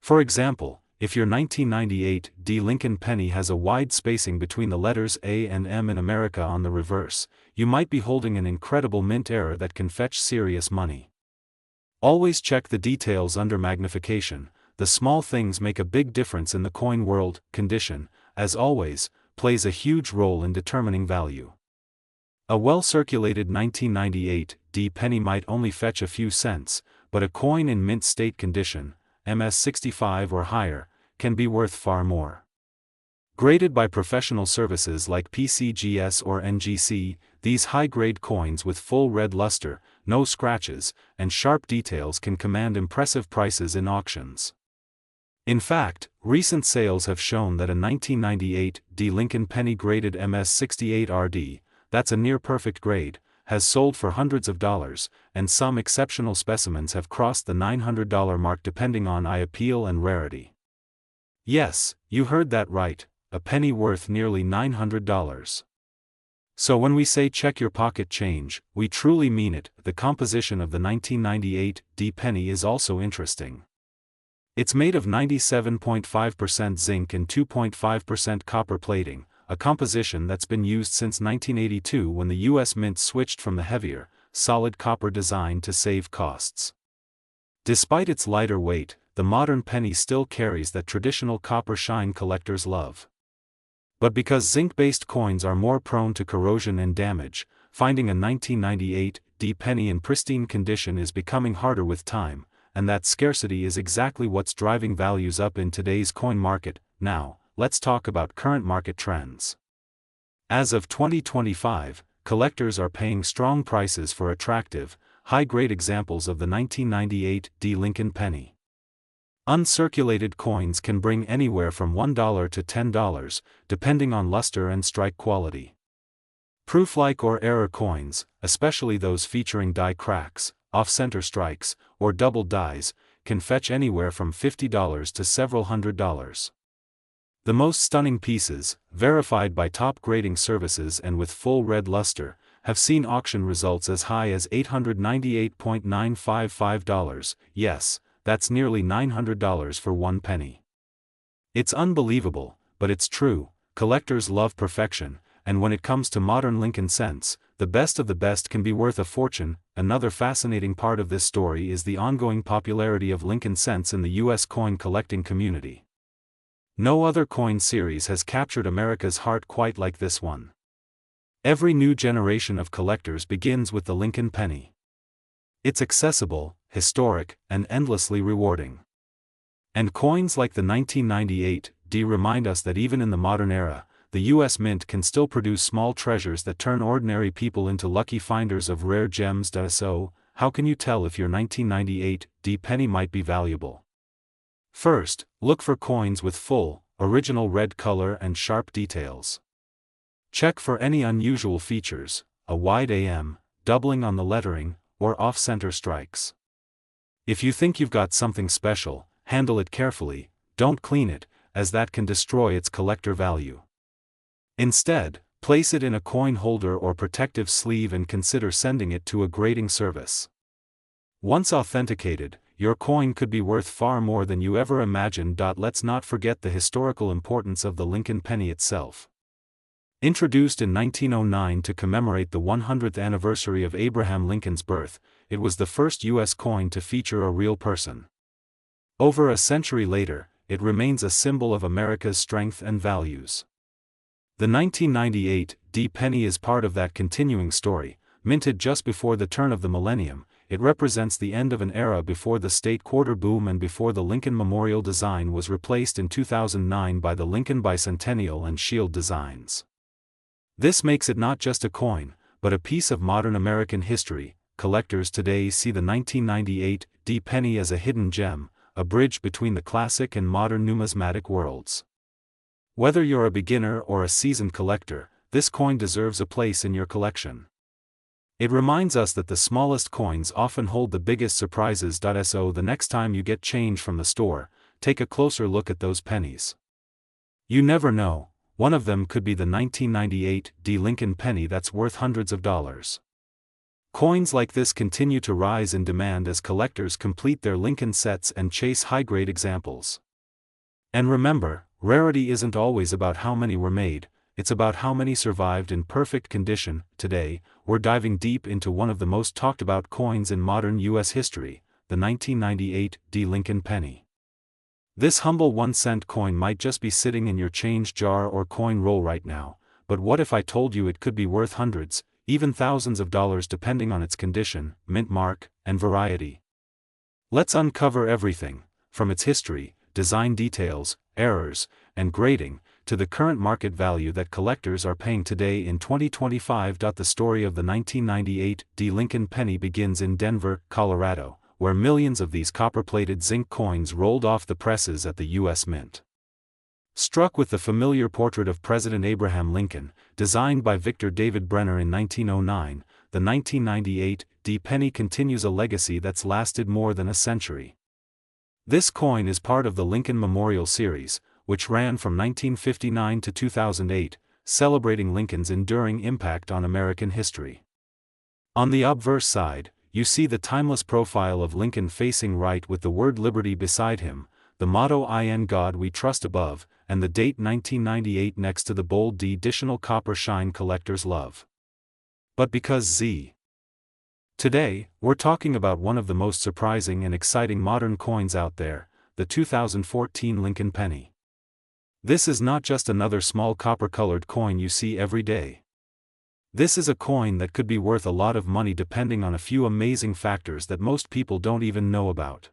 For example, if your 1998 Lincoln penny has a wide spacing between the letters A and M in America on the reverse, you might be holding an incredible mint error that can fetch serious money. Always check the details under magnification. The small things make a big difference in the coin world. Condition, as always, plays a huge role in determining value. A well-circulated 1998 penny might only fetch a few cents, but a coin in mint state condition, MS65 or higher, can be worth far more. Graded by professional services like PCGS or NGC, these high-grade coins with full red luster, no scratches, and sharp details can command impressive prices in auctions. In fact, recent sales have shown that a 1998 Lincoln penny graded MS68 RD, that's a near-perfect grade, has sold for hundreds of dollars, and some exceptional specimens have crossed the $900 mark depending on eye appeal and rarity. Yes, you heard that right, a penny worth nearly $900. So when we say check your pocket change, we truly mean it. The composition of the 1998 penny is also interesting. It's made of 97.5% zinc and 2.5% copper plating, a composition that's been used since 1982 when the U.S. Mint switched from the heavier, solid copper design to save costs. Despite its lighter weight, the modern penny still carries that traditional copper shine collectors love. But because zinc-based coins are more prone to corrosion and damage, finding a 1998 penny in pristine condition is becoming harder with time, and that scarcity is exactly what's driving values up in today's coin market. Now, let's talk about current market trends. As of 2025, collectors are paying strong prices for attractive, high-grade examples of the 1998 Lincoln penny. Uncirculated coins can bring anywhere from $1 to $10, depending on luster and strike quality. Proof-like or error coins, especially those featuring die cracks, off-center strikes, or double dies, can fetch anywhere from $50 to several $100s. The most stunning pieces, verified by top grading services and with full red luster, have seen auction results as high as $898.955. Yes, that's nearly $900 for one penny. It's unbelievable, but it's true. Collectors love perfection, and when it comes to modern Lincoln cents, the best of the best can be worth a fortune. Another fascinating part of this story is the ongoing popularity of Lincoln cents in the U.S. coin collecting community. No other coin series has captured America's heart quite like this one. Every new generation of collectors begins with the Lincoln penny. It's accessible, historic, and endlessly rewarding. And coins like the 1998 D remind us that even in the modern era, the U.S. Mint can still produce small treasures that turn ordinary people into lucky finders of rare gems. So, how can you tell if your 1998 D penny might be valuable? First, look for coins with full, original red color and sharp details. Check for any unusual features, a wide AM, doubling on the lettering, or off-center strikes. If you think you've got something special, handle it carefully, don't clean it, as that can destroy its collector value. Instead, place it in a coin holder or protective sleeve and consider sending it to a grading service. Once authenticated, your coin could be worth far more than you ever imagined. Let's not forget the historical importance of the Lincoln penny itself. Introduced in 1909 to commemorate the 100th anniversary of Abraham Lincoln's birth, it was the first U.S. coin to feature a real person. Over a century later, it remains a symbol of America's strength and values. The 1998 D penny is part of that continuing story. Minted just before the turn of the millennium, it represents the end of an era before the state quarter boom and before the Lincoln Memorial design was replaced in 2009 by the Lincoln Bicentennial and Shield designs. This makes it not just a coin, but a piece of modern American history. Collectors today see the 1998 D penny as a hidden gem, a bridge between the classic and modern numismatic worlds. Whether you're a beginner or a seasoned collector, this coin deserves a place in your collection. It reminds us that the smallest coins often hold the biggest surprises. So the next time you get change from the store, take a closer look at those pennies. You never know, one of them could be the 1998 D Lincoln penny that's worth hundreds of dollars. Coins like this continue to rise in demand as collectors complete their Lincoln sets and chase high-grade examples. And remember, rarity isn't always about how many were made, it's about how many survived in perfect condition. Today, we're diving deep into one of the most talked about coins in modern U.S. history, the 1998 D Lincoln penny. This humble 1-cent coin might just be sitting in your change jar or coin roll right now, but what if I told you it could be worth hundreds, even thousands of dollars depending on its condition, mint mark, and variety? Let's uncover everything, from its history, design details, errors, and grading, to the current market value that collectors are paying today in 2025. The story of the 1998 D Lincoln penny begins in Denver, Colorado, where millions of these copper-plated zinc coins rolled off the presses at the U.S. Mint. Struck with the familiar portrait of President Abraham Lincoln, designed by Victor David Brenner in 1909, the 1998 D penny continues a legacy that's lasted more than a century. This coin is part of the Lincoln Memorial series, which ran from 1959 to 2008, celebrating Lincoln's enduring impact on American history. On the obverse side, you see the timeless profile of Lincoln facing right with the word liberty beside him, the motto "In God We Trust" above, and the date 1998 next to the bold D additional copper shine collectors love. But because Z. Today, we're talking about one of the most surprising and exciting modern coins out there, the 2014 Lincoln penny. This is not just another small copper-colored coin you see every day. This is a coin that could be worth a lot of money depending on a few amazing factors that most people don't even know about.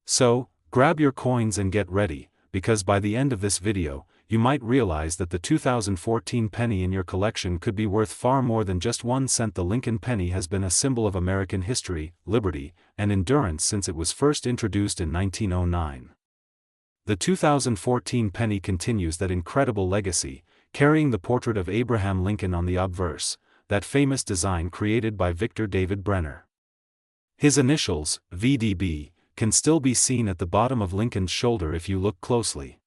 So, grab your coins and get ready, because by the end of this video, you might realize that the 2014 penny in your collection could be worth far more than just 1 cent. The Lincoln penny has been a symbol of American history, liberty, and endurance since it was first introduced in 1909. The 2014 penny continues that incredible legacy, carrying the portrait of Abraham Lincoln on the obverse, that famous design created by Victor David Brenner. His initials, VDB, can still be seen at the bottom of Lincoln's shoulder if you look closely.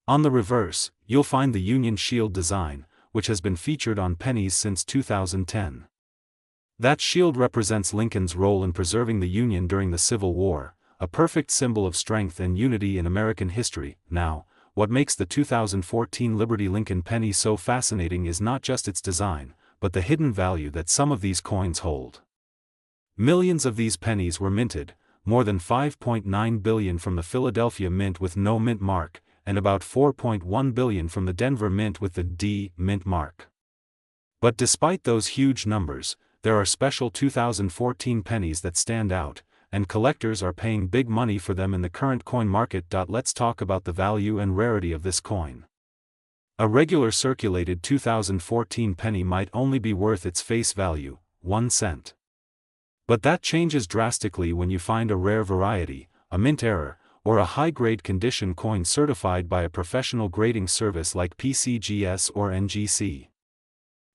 On the reverse, you'll find the Union Shield design, which has been featured on pennies since 2010. That shield represents Lincoln's role in preserving the Union during the Civil War, a perfect symbol of strength and unity in American history. Now, what makes the 2014 Liberty Lincoln penny so fascinating is not just its design, but the hidden value that some of these coins hold. Millions of these pennies were minted, more than 5.9 billion from the Philadelphia Mint with no mint mark, and about 4.1 billion from the Denver Mint with the D mint mark. But despite those huge numbers, there are special 2014 pennies that stand out, and collectors are paying big money for them in the current coin market. Let's talk about the value and rarity of this coin. A regular circulated 2014 penny might only be worth its face value, 1 cent. But that changes drastically when you find a rare variety, a mint error, or a high-grade condition coin certified by a professional grading service like PCGS or NGC.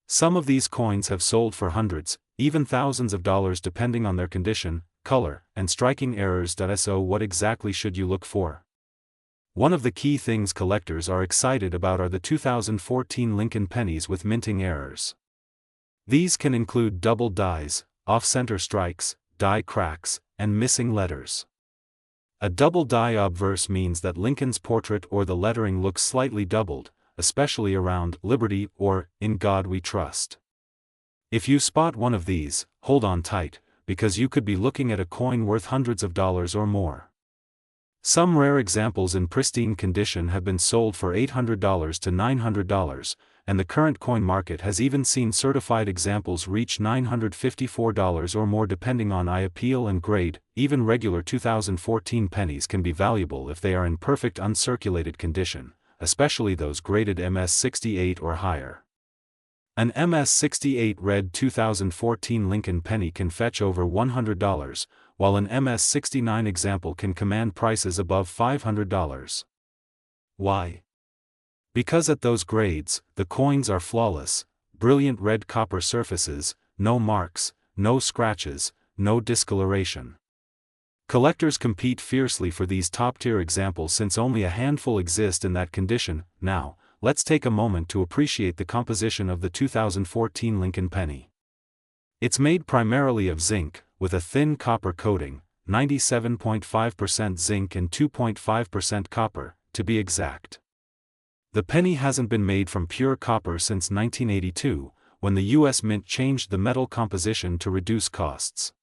Some of these coins have sold for hundreds, even thousands of dollars depending on their condition, color, and striking errors. So what exactly should you look for? One of the key things collectors are excited about are the 2014 Lincoln pennies with minting errors. These can include double dies, off-center strikes, die cracks, and missing letters. A double die obverse means that Lincoln's portrait or the lettering looks slightly doubled, especially around Liberty or In God We Trust. If you spot one of these, hold on tight, because you could be looking at a coin worth hundreds of dollars or more. Some rare examples in pristine condition have been sold for $800 to $900, and the current coin market has even seen certified examples reach $954 or more depending on eye appeal and grade. Even regular 2014 pennies can be valuable if they are in perfect uncirculated condition, especially those graded MS-68 or higher. An MS-68 red 2014 Lincoln penny can fetch over $100, while an MS-69 example can command prices above $500. Why? Because at those grades, the coins are flawless, brilliant red copper surfaces, no marks, no scratches, no discoloration. Collectors compete fiercely for these top-tier examples since only a handful exist in that condition. Now, let's take a moment to appreciate the composition of the 2014 Lincoln penny. It's made primarily of zinc, with a thin copper coating, 97.5% zinc and 2.5% copper, to be exact. The penny hasn't been made from pure copper since 1982, when the U.S. Mint changed the metal composition to reduce costs.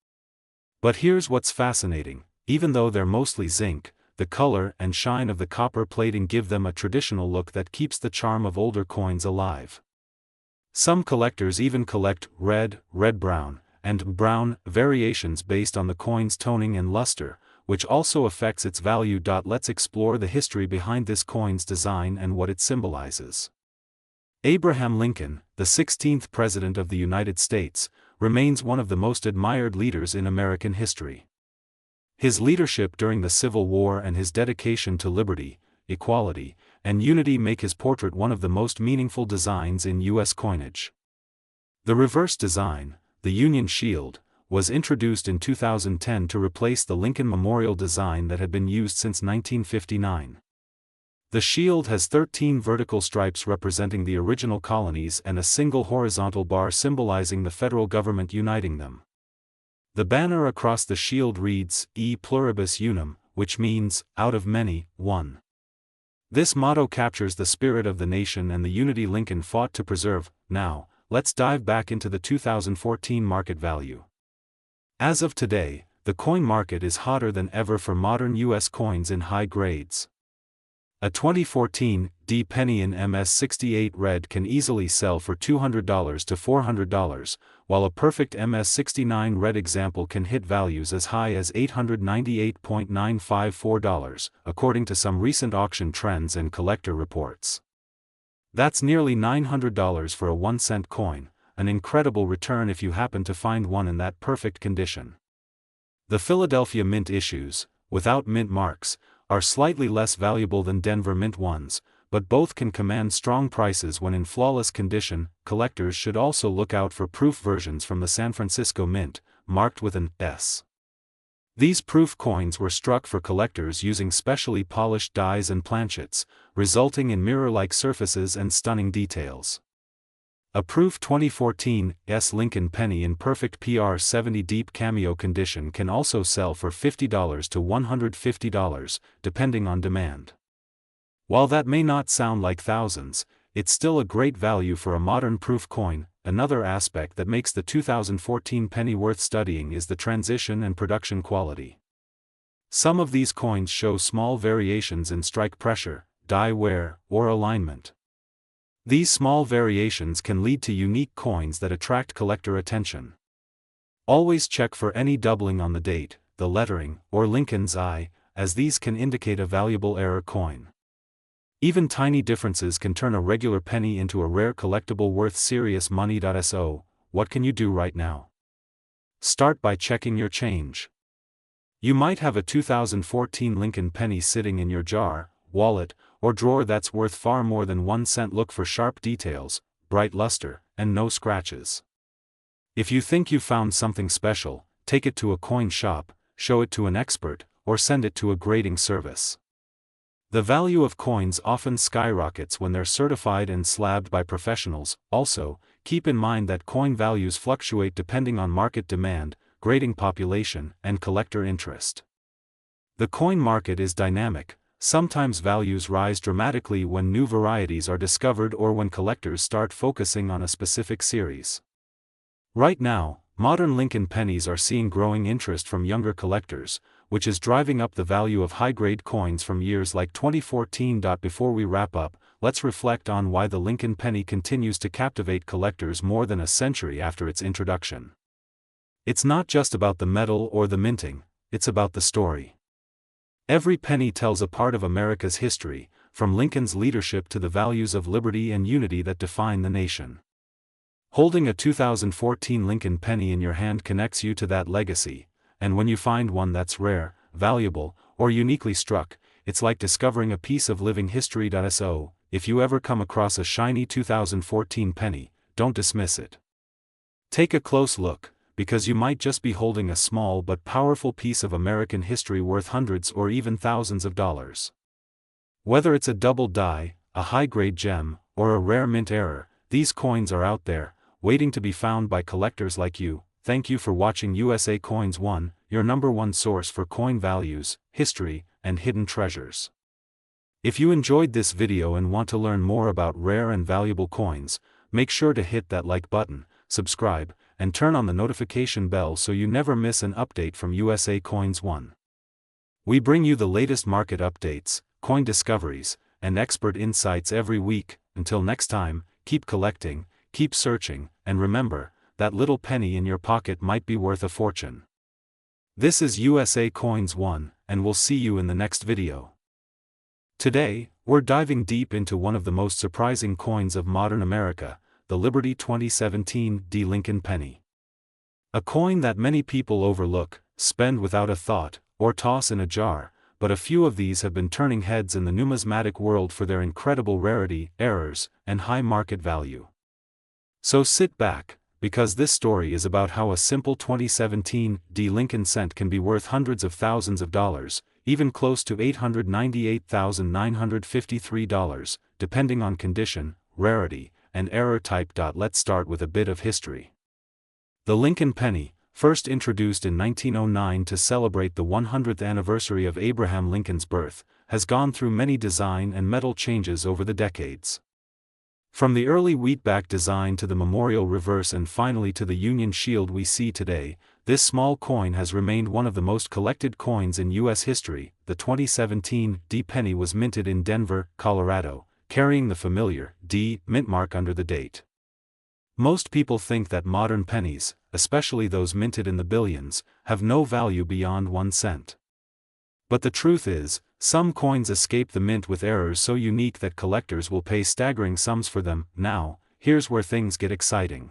But here's what's fascinating: even though they're mostly zinc, the color and shine of the copper plating give them a traditional look that keeps the charm of older coins alive. Some collectors even collect red, red-brown, and brown variations based on the coin's toning and luster, which also affects its value. Let's explore the history behind this coin's design and what it symbolizes. Abraham Lincoln, the 16th President of the United States, remains one of the most admired leaders in American history. His leadership during the Civil War and his dedication to liberty, equality, and unity make his portrait one of the most meaningful designs in U.S. coinage. The reverse design, the Union Shield, was introduced in 2010 to replace the Lincoln Memorial design that had been used since 1959. The shield has 13 vertical stripes representing the original colonies and a single horizontal bar symbolizing the federal government uniting them. The banner across the shield reads, E pluribus unum, which means, out of many, one. This motto captures the spirit of the nation and the unity Lincoln fought to preserve. Now, let's dive back into the 2014 market value. As of today, the coin market is hotter than ever for modern U.S. coins in high grades. A 2014 D penny in MS-68 red can easily sell for $200 to $400, while a perfect MS-69 red example can hit values as high as $898.954, according to some recent auction trends and collector reports. That's nearly $900 for a 1-cent coin, an incredible return if you happen to find one in that perfect condition. The Philadelphia Mint issues, without mint marks, are slightly less valuable than Denver Mint ones, but both can command strong prices when in flawless condition. Collectors should also look out for proof versions from the San Francisco Mint, marked with an S. These proof coins were struck for collectors using specially polished dies and planchets, resulting in mirror-like surfaces and stunning details. A proof 2014 S Lincoln penny in perfect PR70 deep cameo condition can also sell for $50 to $150, depending on demand. While that may not sound like thousands, it's still a great value for a modern proof coin. Another aspect that makes the 2014 penny worth studying is the transition and production quality. Some of these coins show small variations in strike pressure, die wear, or alignment. These small variations can lead to unique coins that attract collector attention. Always check for any doubling on the date, the lettering, or Lincoln's eye, as these can indicate a valuable error coin. Even tiny differences can turn a regular penny into a rare collectible worth serious money. So, what can you do right now? Start by checking your change. You might have a 2014 Lincoln penny sitting in your jar, wallet, or drawer that's worth far more than 1 cent. Look for sharp details, bright luster, and no scratches. If you think you found something special, take it to a coin shop, show it to an expert, or send it to a grading service. The value of coins often skyrockets when they're certified and slabbed by professionals. Also, keep in mind that coin values fluctuate depending on market demand, grading population, and collector interest. The coin market is dynamic. Sometimes values rise dramatically when new varieties are discovered or when collectors start focusing on a specific series. Right now, modern Lincoln pennies are seeing growing interest from younger collectors, which is driving up the value of high-grade coins from years like 2014. Before we wrap up, let's reflect on why the Lincoln penny continues to captivate collectors more than a century after its introduction. It's not just about the metal or the minting, it's about the story. Every penny tells a part of America's history, from Lincoln's leadership to the values of liberty and unity that define the nation. Holding a 2014 Lincoln penny in your hand connects you to that legacy, and when you find one that's rare, valuable, or uniquely struck, it's like discovering a piece of living history. So, if you ever come across a shiny 2014 penny, don't dismiss it. Take a close look, because you might just be holding a small but powerful piece of American history worth hundreds or even thousands of dollars. Whether it's a double die, a high-grade gem, or a rare mint error, these coins are out there, waiting to be found by collectors like you. Thank you for watching USA Coins 1, your #1 source for coin values, history, and hidden treasures. If you enjoyed this video and want to learn more about rare and valuable coins, make sure to hit that like button, subscribe, and turn on the notification bell so you never miss an update from USA Coins 1. We bring you the latest market updates, coin discoveries, and expert insights every week. Until next time, keep collecting, keep searching, and remember, that little penny in your pocket might be worth a fortune. This is USA Coins 1, and we'll see you in the next video. Today, we're diving deep into one of the most surprising coins of modern America, the Liberty 2017 Lincoln penny. A coin that many people overlook, spend without a thought, or toss in a jar, but a few of these have been turning heads in the numismatic world for their incredible rarity, errors, and high market value. So sit back, because this story is about how a simple 2017 Lincoln cent can be worth hundreds of thousands of dollars, even close to $898,953, depending on condition, rarity, and error type. Let's start with a bit of history. The Lincoln penny, first introduced in 1909 to celebrate the 100th anniversary of Abraham Lincoln's birth, has gone through many design and metal changes over the decades. From the early wheatback design to the memorial reverse and finally to the Union shield we see today, this small coin has remained one of the most collected coins in U.S. history. The 2017 penny was minted in Denver, Colorado, carrying the familiar D mint mark under the date. Most people think that modern pennies, especially those minted in the billions, have no value beyond 1 cent. But the truth is, some coins escape the mint with errors so unique that collectors will pay staggering sums for them. Now, here's where things get exciting.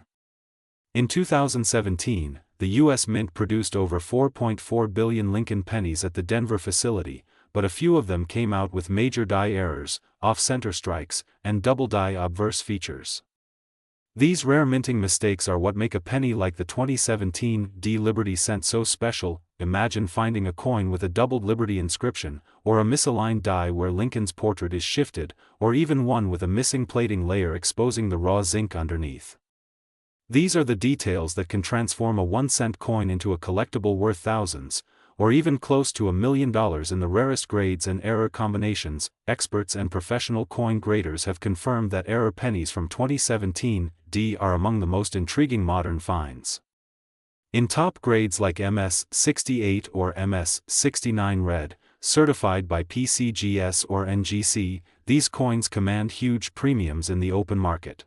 In 2017, the U.S. Mint produced over 4.4 billion Lincoln pennies at the Denver facility, but a few of them came out with major die errors, off-center strikes, and double die obverse features. These rare minting mistakes are what make a penny like the 2017 Liberty cent so special. Imagine finding a coin with a doubled Liberty inscription, or a misaligned die where Lincoln's portrait is shifted, or even one with a missing plating layer exposing the raw zinc underneath. These are the details that can transform a 1 cent coin into a collectible worth thousands, or even close to $1 million in the rarest grades and error combinations. Experts and professional coin graders have confirmed that error pennies from 2017 D are among the most intriguing modern finds. In top grades like MS68 or MS69 red, certified by PCGS or NGC, these coins command huge premiums in the open market.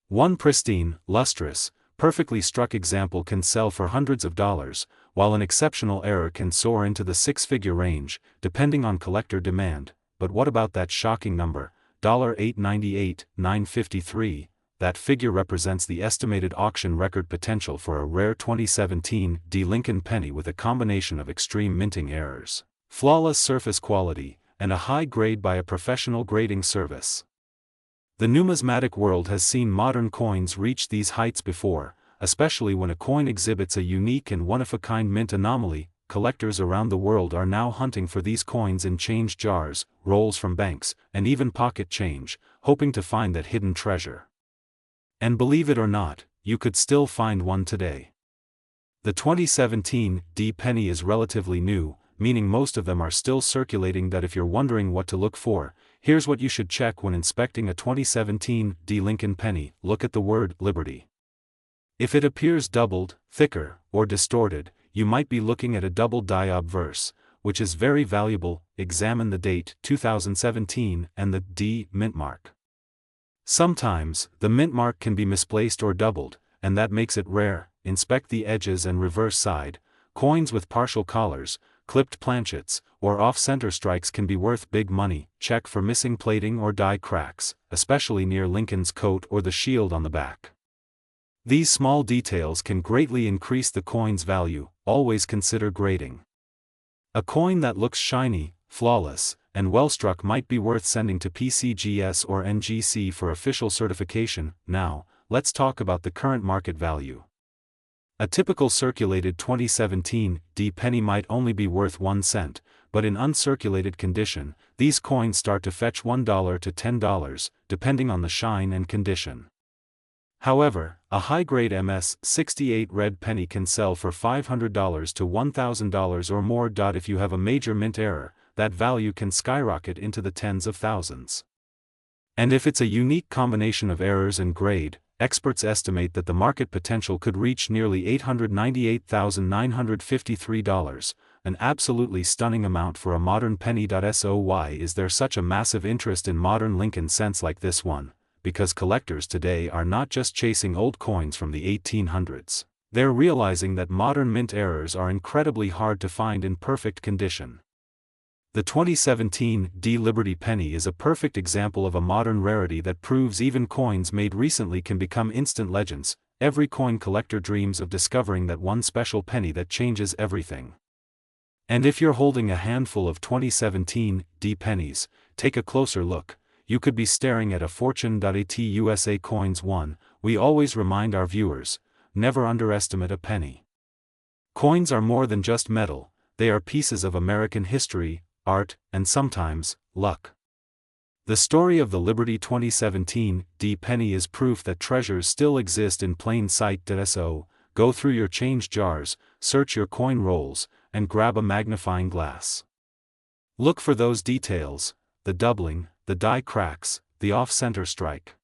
One pristine, lustrous, perfectly struck example can sell for hundreds of dollars, while an exceptional error can soar into the six-figure range, depending on collector demand. But what about that shocking number, $898, $953? That figure represents the estimated auction record potential for a rare 2017 D Lincoln penny with a combination of extreme minting errors, flawless surface quality, and a high grade by a professional grading service. The numismatic world has seen modern coins reach these heights before, especially when a coin exhibits a unique and one-of-a-kind mint anomaly. Collectors around the world are now hunting for these coins in change jars, rolls from banks, and even pocket change, hoping to find that hidden treasure. And believe it or not, you could still find one today. The 2017 D penny is relatively new, meaning most of them are still circulating. That if you're wondering what to look for, here's what you should check when inspecting a 2017 D Lincoln penny. Look at the word Liberty. If it appears doubled, thicker, or distorted, you might be looking at a double die obverse, which is very valuable. Examine the date 2017 and the D mint mark. Sometimes, the mint mark can be misplaced or doubled, and that makes it rare. Inspect the edges and reverse side. Coins with partial collars, clipped planchets, or off-center strikes can be worth big money. Check for missing plating or die cracks, especially near Lincoln's coat or the shield on the back. These small details can greatly increase the coin's value. Always consider grading. A coin that looks shiny, flawless, and well-struck might be worth sending to PCGS or NGC for official certification. Now, let's talk about the current market value. A typical circulated 2017 D penny might only be worth 1 cent, but in uncirculated condition, these coins start to fetch $1 to $10, depending on the shine and condition. However, a high-grade MS68 red penny can sell for $500 to $1,000 or more. If you have a major mint error, that value can skyrocket into the tens of thousands. And if it's a unique combination of errors and grade, experts estimate that the market potential could reach nearly $898,953, an absolutely stunning amount for a modern penny. So why is there such a massive interest in modern Lincoln cents like this one? Because collectors today are not just chasing old coins from the 1800s. They're realizing that modern mint errors are incredibly hard to find in perfect condition. The 2017 D Liberty penny is a perfect example of a modern rarity that proves even coins made recently can become instant legends. Every coin collector dreams of discovering that one special penny that changes everything. And if you're holding a handful of 2017 D pennies, take a closer look. You could be staring at a fortune. At USA Coins 1, we always remind our viewers, never underestimate a penny. Coins are more than just metal, they are pieces of American history, art, and sometimes, luck. The story of the Liberty 2017 D penny is proof that treasures still exist in plain sight. So, go through your change jars, search your coin rolls, and grab a magnifying glass. Look for those details, the doubling, the die cracks, the off-center strike.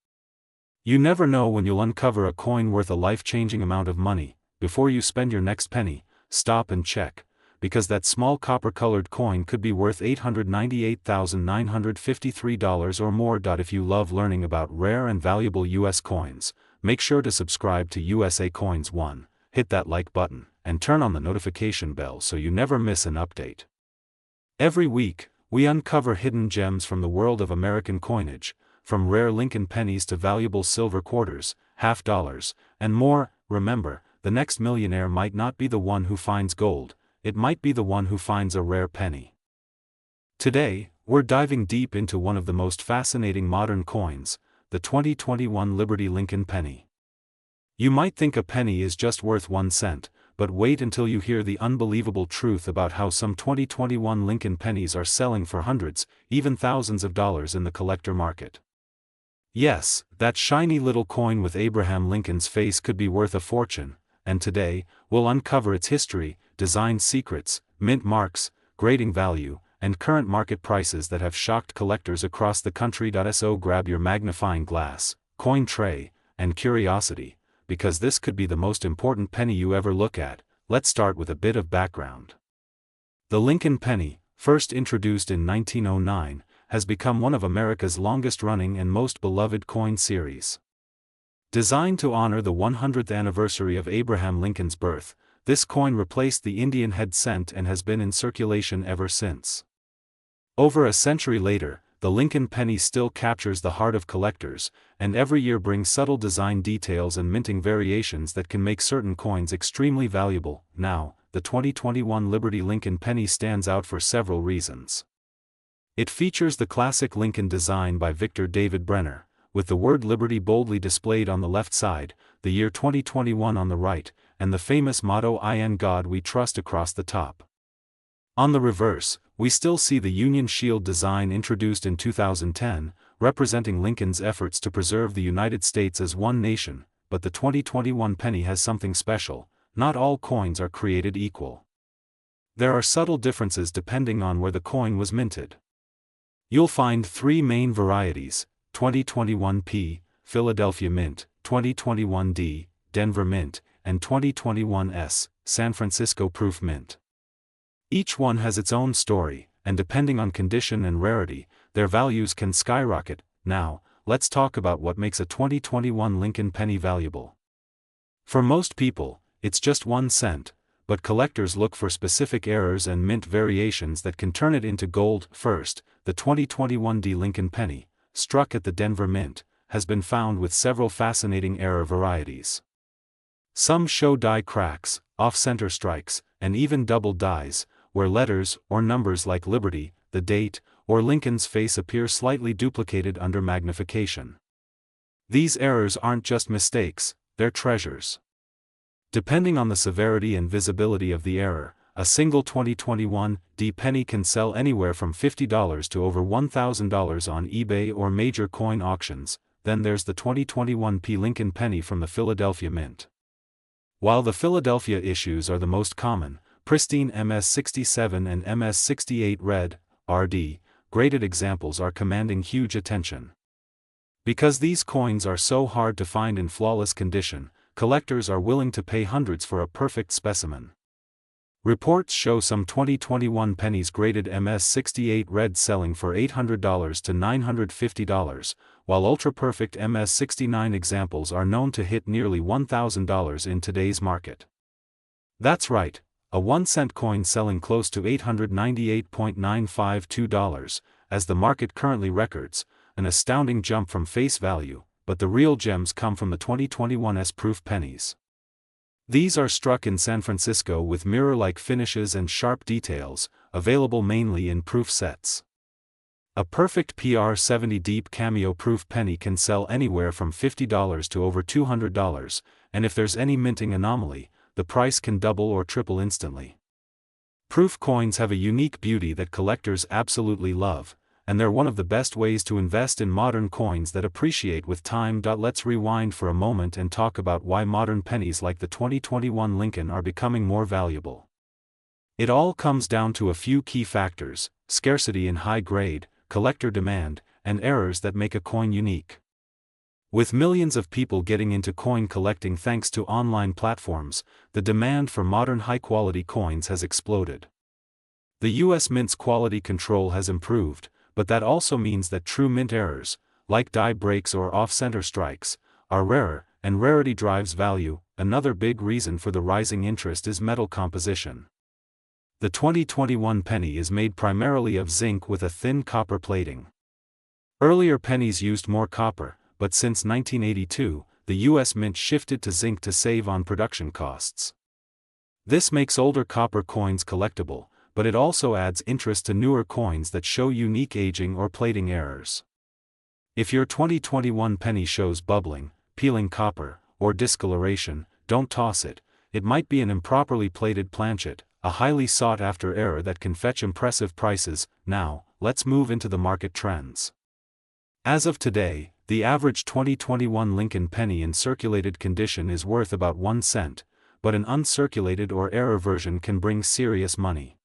You never know when you'll uncover a coin worth a life-changing amount of money. Before you spend your next penny, stop and check, because that small copper-colored coin could be worth $898,953 or more. If you love learning about rare and valuable US coins, make sure to subscribe to USA Coins 1, hit that like button, and turn on the notification bell so you never miss an update. Every week, we uncover hidden gems from the world of American coinage, from rare Lincoln pennies to valuable silver quarters, half dollars, and more. Remember, the next millionaire might not be the one who finds gold, it might be the one who finds a rare penny. Today, we're diving deep into one of the most fascinating modern coins, the 2021 Liberty Lincoln penny. You might think a penny is just worth 1 cent, but wait until you hear the unbelievable truth about how some 2021 Lincoln pennies are selling for hundreds, even thousands of dollars in the collector market. Yes, that shiny little coin with Abraham Lincoln's face could be worth a fortune, and today, we'll uncover its history, design secrets, mint marks, grading value, and current market prices that have shocked collectors across the country. So grab your magnifying glass, coin tray, and curiosity, because this could be the most important penny you ever look at. Let's start with a bit of background. The Lincoln penny, first introduced in 1909, has become one of America's longest-running and most beloved coin series. Designed to honor the 100th anniversary of Abraham Lincoln's birth, this coin replaced the Indian head cent and has been in circulation ever since. Over a century later, the Lincoln penny still captures the heart of collectors, and every year brings subtle design details and minting variations that can make certain coins extremely valuable. Now, the 2021 Liberty Lincoln penny stands out for several reasons. It features the classic Lincoln design by Victor David Brenner, with the word Liberty boldly displayed on the left side, the year 2021 on the right, and the famous motto "In God We Trust" across the top. On the reverse, we still see the Union Shield design introduced in 2010, representing Lincoln's efforts to preserve the United States as one nation, but the 2021 penny has something special. Not all coins are created equal. There are subtle differences depending on where the coin was minted. You'll find three main varieties: 2021 P, Philadelphia Mint, 2021 D, Denver Mint, and 2021 S, San Francisco Proof Mint. Each one has its own story, and depending on condition and rarity, their values can skyrocket. Now, let's talk about what makes a 2021 Lincoln penny valuable. For most people, it's just 1 cent, but collectors look for specific errors and mint variations that can turn it into gold. First, the 2021 D Lincoln penny, struck at the Denver Mint, has been found with several fascinating error varieties. Some show die cracks, off-center strikes, and even double dies, where letters or numbers like Liberty, the date, or Lincoln's face appear slightly duplicated under magnification. These errors aren't just mistakes, they're treasures. Depending on the severity and visibility of the error, a single 2021 D penny can sell anywhere from $50 to over $1,000 on eBay or major coin auctions. Then there's the 2021 P Lincoln penny from the Philadelphia Mint. While the Philadelphia issues are the most common, pristine MS-67 and MS-68 red, RD, graded examples are commanding huge attention. Because these coins are so hard to find in flawless condition, collectors are willing to pay hundreds for a perfect specimen. Reports show some 2021 pennies graded MS-68 red selling for $800 to $950, while ultra-perfect MS-69 examples are known to hit nearly $1,000 in today's market. That's right, a 1-cent coin selling close to $898.952, as the market currently records, an astounding jump from face value, but the real gems come from the 2021 S-proof pennies. These are struck in San Francisco with mirror-like finishes and sharp details, available mainly in proof sets. A perfect PR70 deep cameo proof penny can sell anywhere from $50 to over $200, and if there's any minting anomaly, the price can double or triple instantly. Proof coins have a unique beauty that collectors absolutely love, and they're one of the best ways to invest in modern coins that appreciate with time. Let's rewind for a moment and talk about why modern pennies like the 2021 Lincoln are becoming more valuable. It all comes down to a few key factors: scarcity in high grade, collector demand, and errors that make a coin unique. With millions of people getting into coin collecting thanks to online platforms, the demand for modern high-quality coins has exploded. The U.S. Mint's quality control has improved, but that also means that true mint errors, like die breaks or off-center strikes, are rarer, and rarity drives value. Another big reason for the rising interest is metal composition. The 2021 penny is made primarily of zinc with a thin copper plating. Earlier pennies used more copper, but since 1982, the U.S. Mint shifted to zinc to save on production costs. This makes older copper coins collectible, but it also adds interest to newer coins that show unique aging or plating errors. If your 2021 penny shows bubbling, peeling copper, or discoloration, don't toss it. It might be an improperly plated planchet, a highly sought-after error that can fetch impressive prices. Now, let's move into the market trends. As of today, the average 2021 Lincoln penny in circulated condition is worth about 1 cent, but an uncirculated or error version can bring serious money.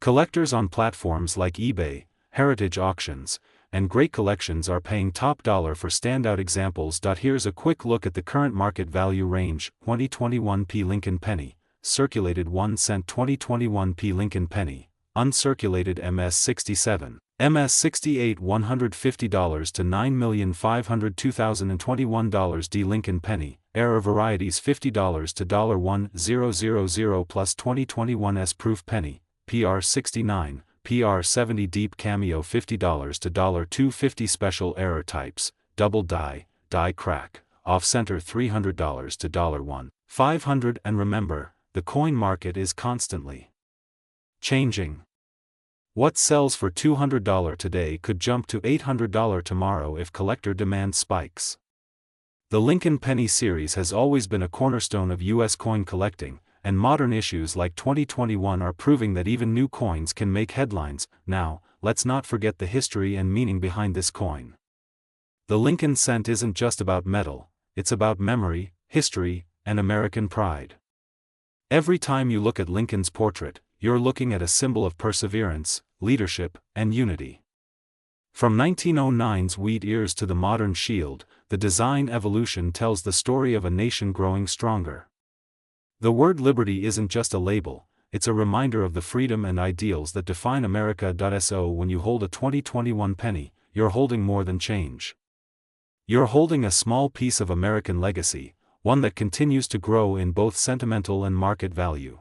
Collectors on platforms like eBay, heritage auctions, and great collections are paying top dollar for standout examples. Here's a quick look at the current market value range. 2021 P Lincoln Penny, circulated 1 cent. 2021 P Lincoln Penny, uncirculated MS67, MS68 $150 to $9,502,021. D Lincoln Penny, error varieties $50 to $1,000 plus 2021 S Proof Penny, PR69, PR70 Deep Cameo $50 to $250. Special error types, double die, die crack, off-center $300 to $1,500. And remember, the coin market is constantly changing. What sells for $200 today could jump to $800 tomorrow if collector demand spikes. The Lincoln Penny series has always been a cornerstone of U.S. coin collecting, and modern issues like 2021 are proving that even new coins can make headlines. Now, let's not forget the history and meaning behind this coin. The Lincoln cent isn't just about metal, it's about memory, history, and American pride. Every time you look at Lincoln's portrait, you're looking at a symbol of perseverance, leadership, and unity. From 1909's wheat ears to the modern shield, the design evolution tells the story of a nation growing stronger. The word liberty isn't just a label, it's a reminder of the freedom and ideals that define America. So when you hold a 2021 penny, you're holding more than change. You're holding a small piece of American legacy, one that continues to grow in both sentimental and market value.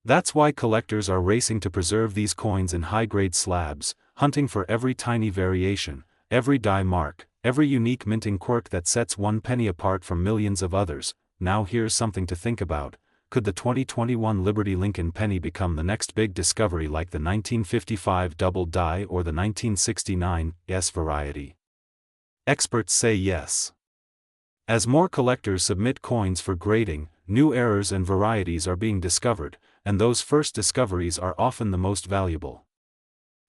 That's why collectors are racing to preserve these coins in high-grade slabs, hunting for every tiny variation, every die mark, every unique minting quirk that sets one penny apart from millions of others. Now here's something to think about: could the 2021 Liberty Lincoln penny become the next big discovery like the 1955 double die or the 1969 S variety? Experts say yes. As more collectors submit coins for grading, new errors and varieties are being discovered, and those first discoveries are often the most valuable.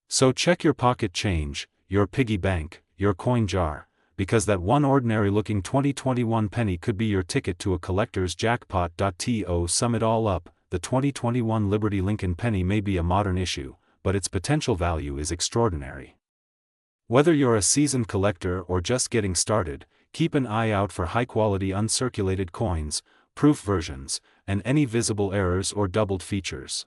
So check your pocket change, your piggy bank, your coin jar, because that one ordinary-looking 2021 penny could be your ticket to a collector's jackpot. To sum it all up, the 2021 Liberty Lincoln penny may be a modern issue, but its potential value is extraordinary. Whether you're a seasoned collector or just getting started, keep an eye out for high-quality uncirculated coins, proof versions, and any visible errors or doubled features.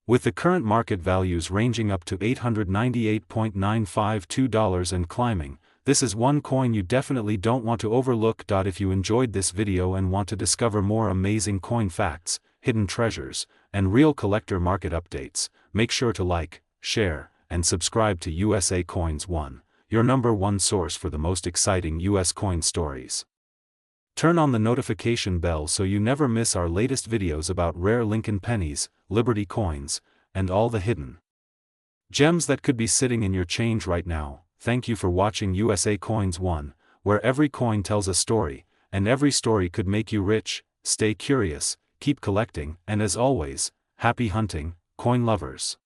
With the current market values ranging up to $898.952 and climbing, this is one coin you definitely don't want to overlook. If you enjoyed this video and want to discover more amazing coin facts, hidden treasures, and real collector market updates, make sure to like, share, and subscribe to USA Coins 1, your #1 source for the most exciting US coin stories. Turn on the notification bell so you never miss our latest videos about rare Lincoln pennies, Liberty coins, and all the hidden gems that could be sitting in your change right now. Thank you for watching USA Coins 1, where every coin tells a story, and every story could make you rich. Stay curious, keep collecting, and as always, happy hunting, coin lovers.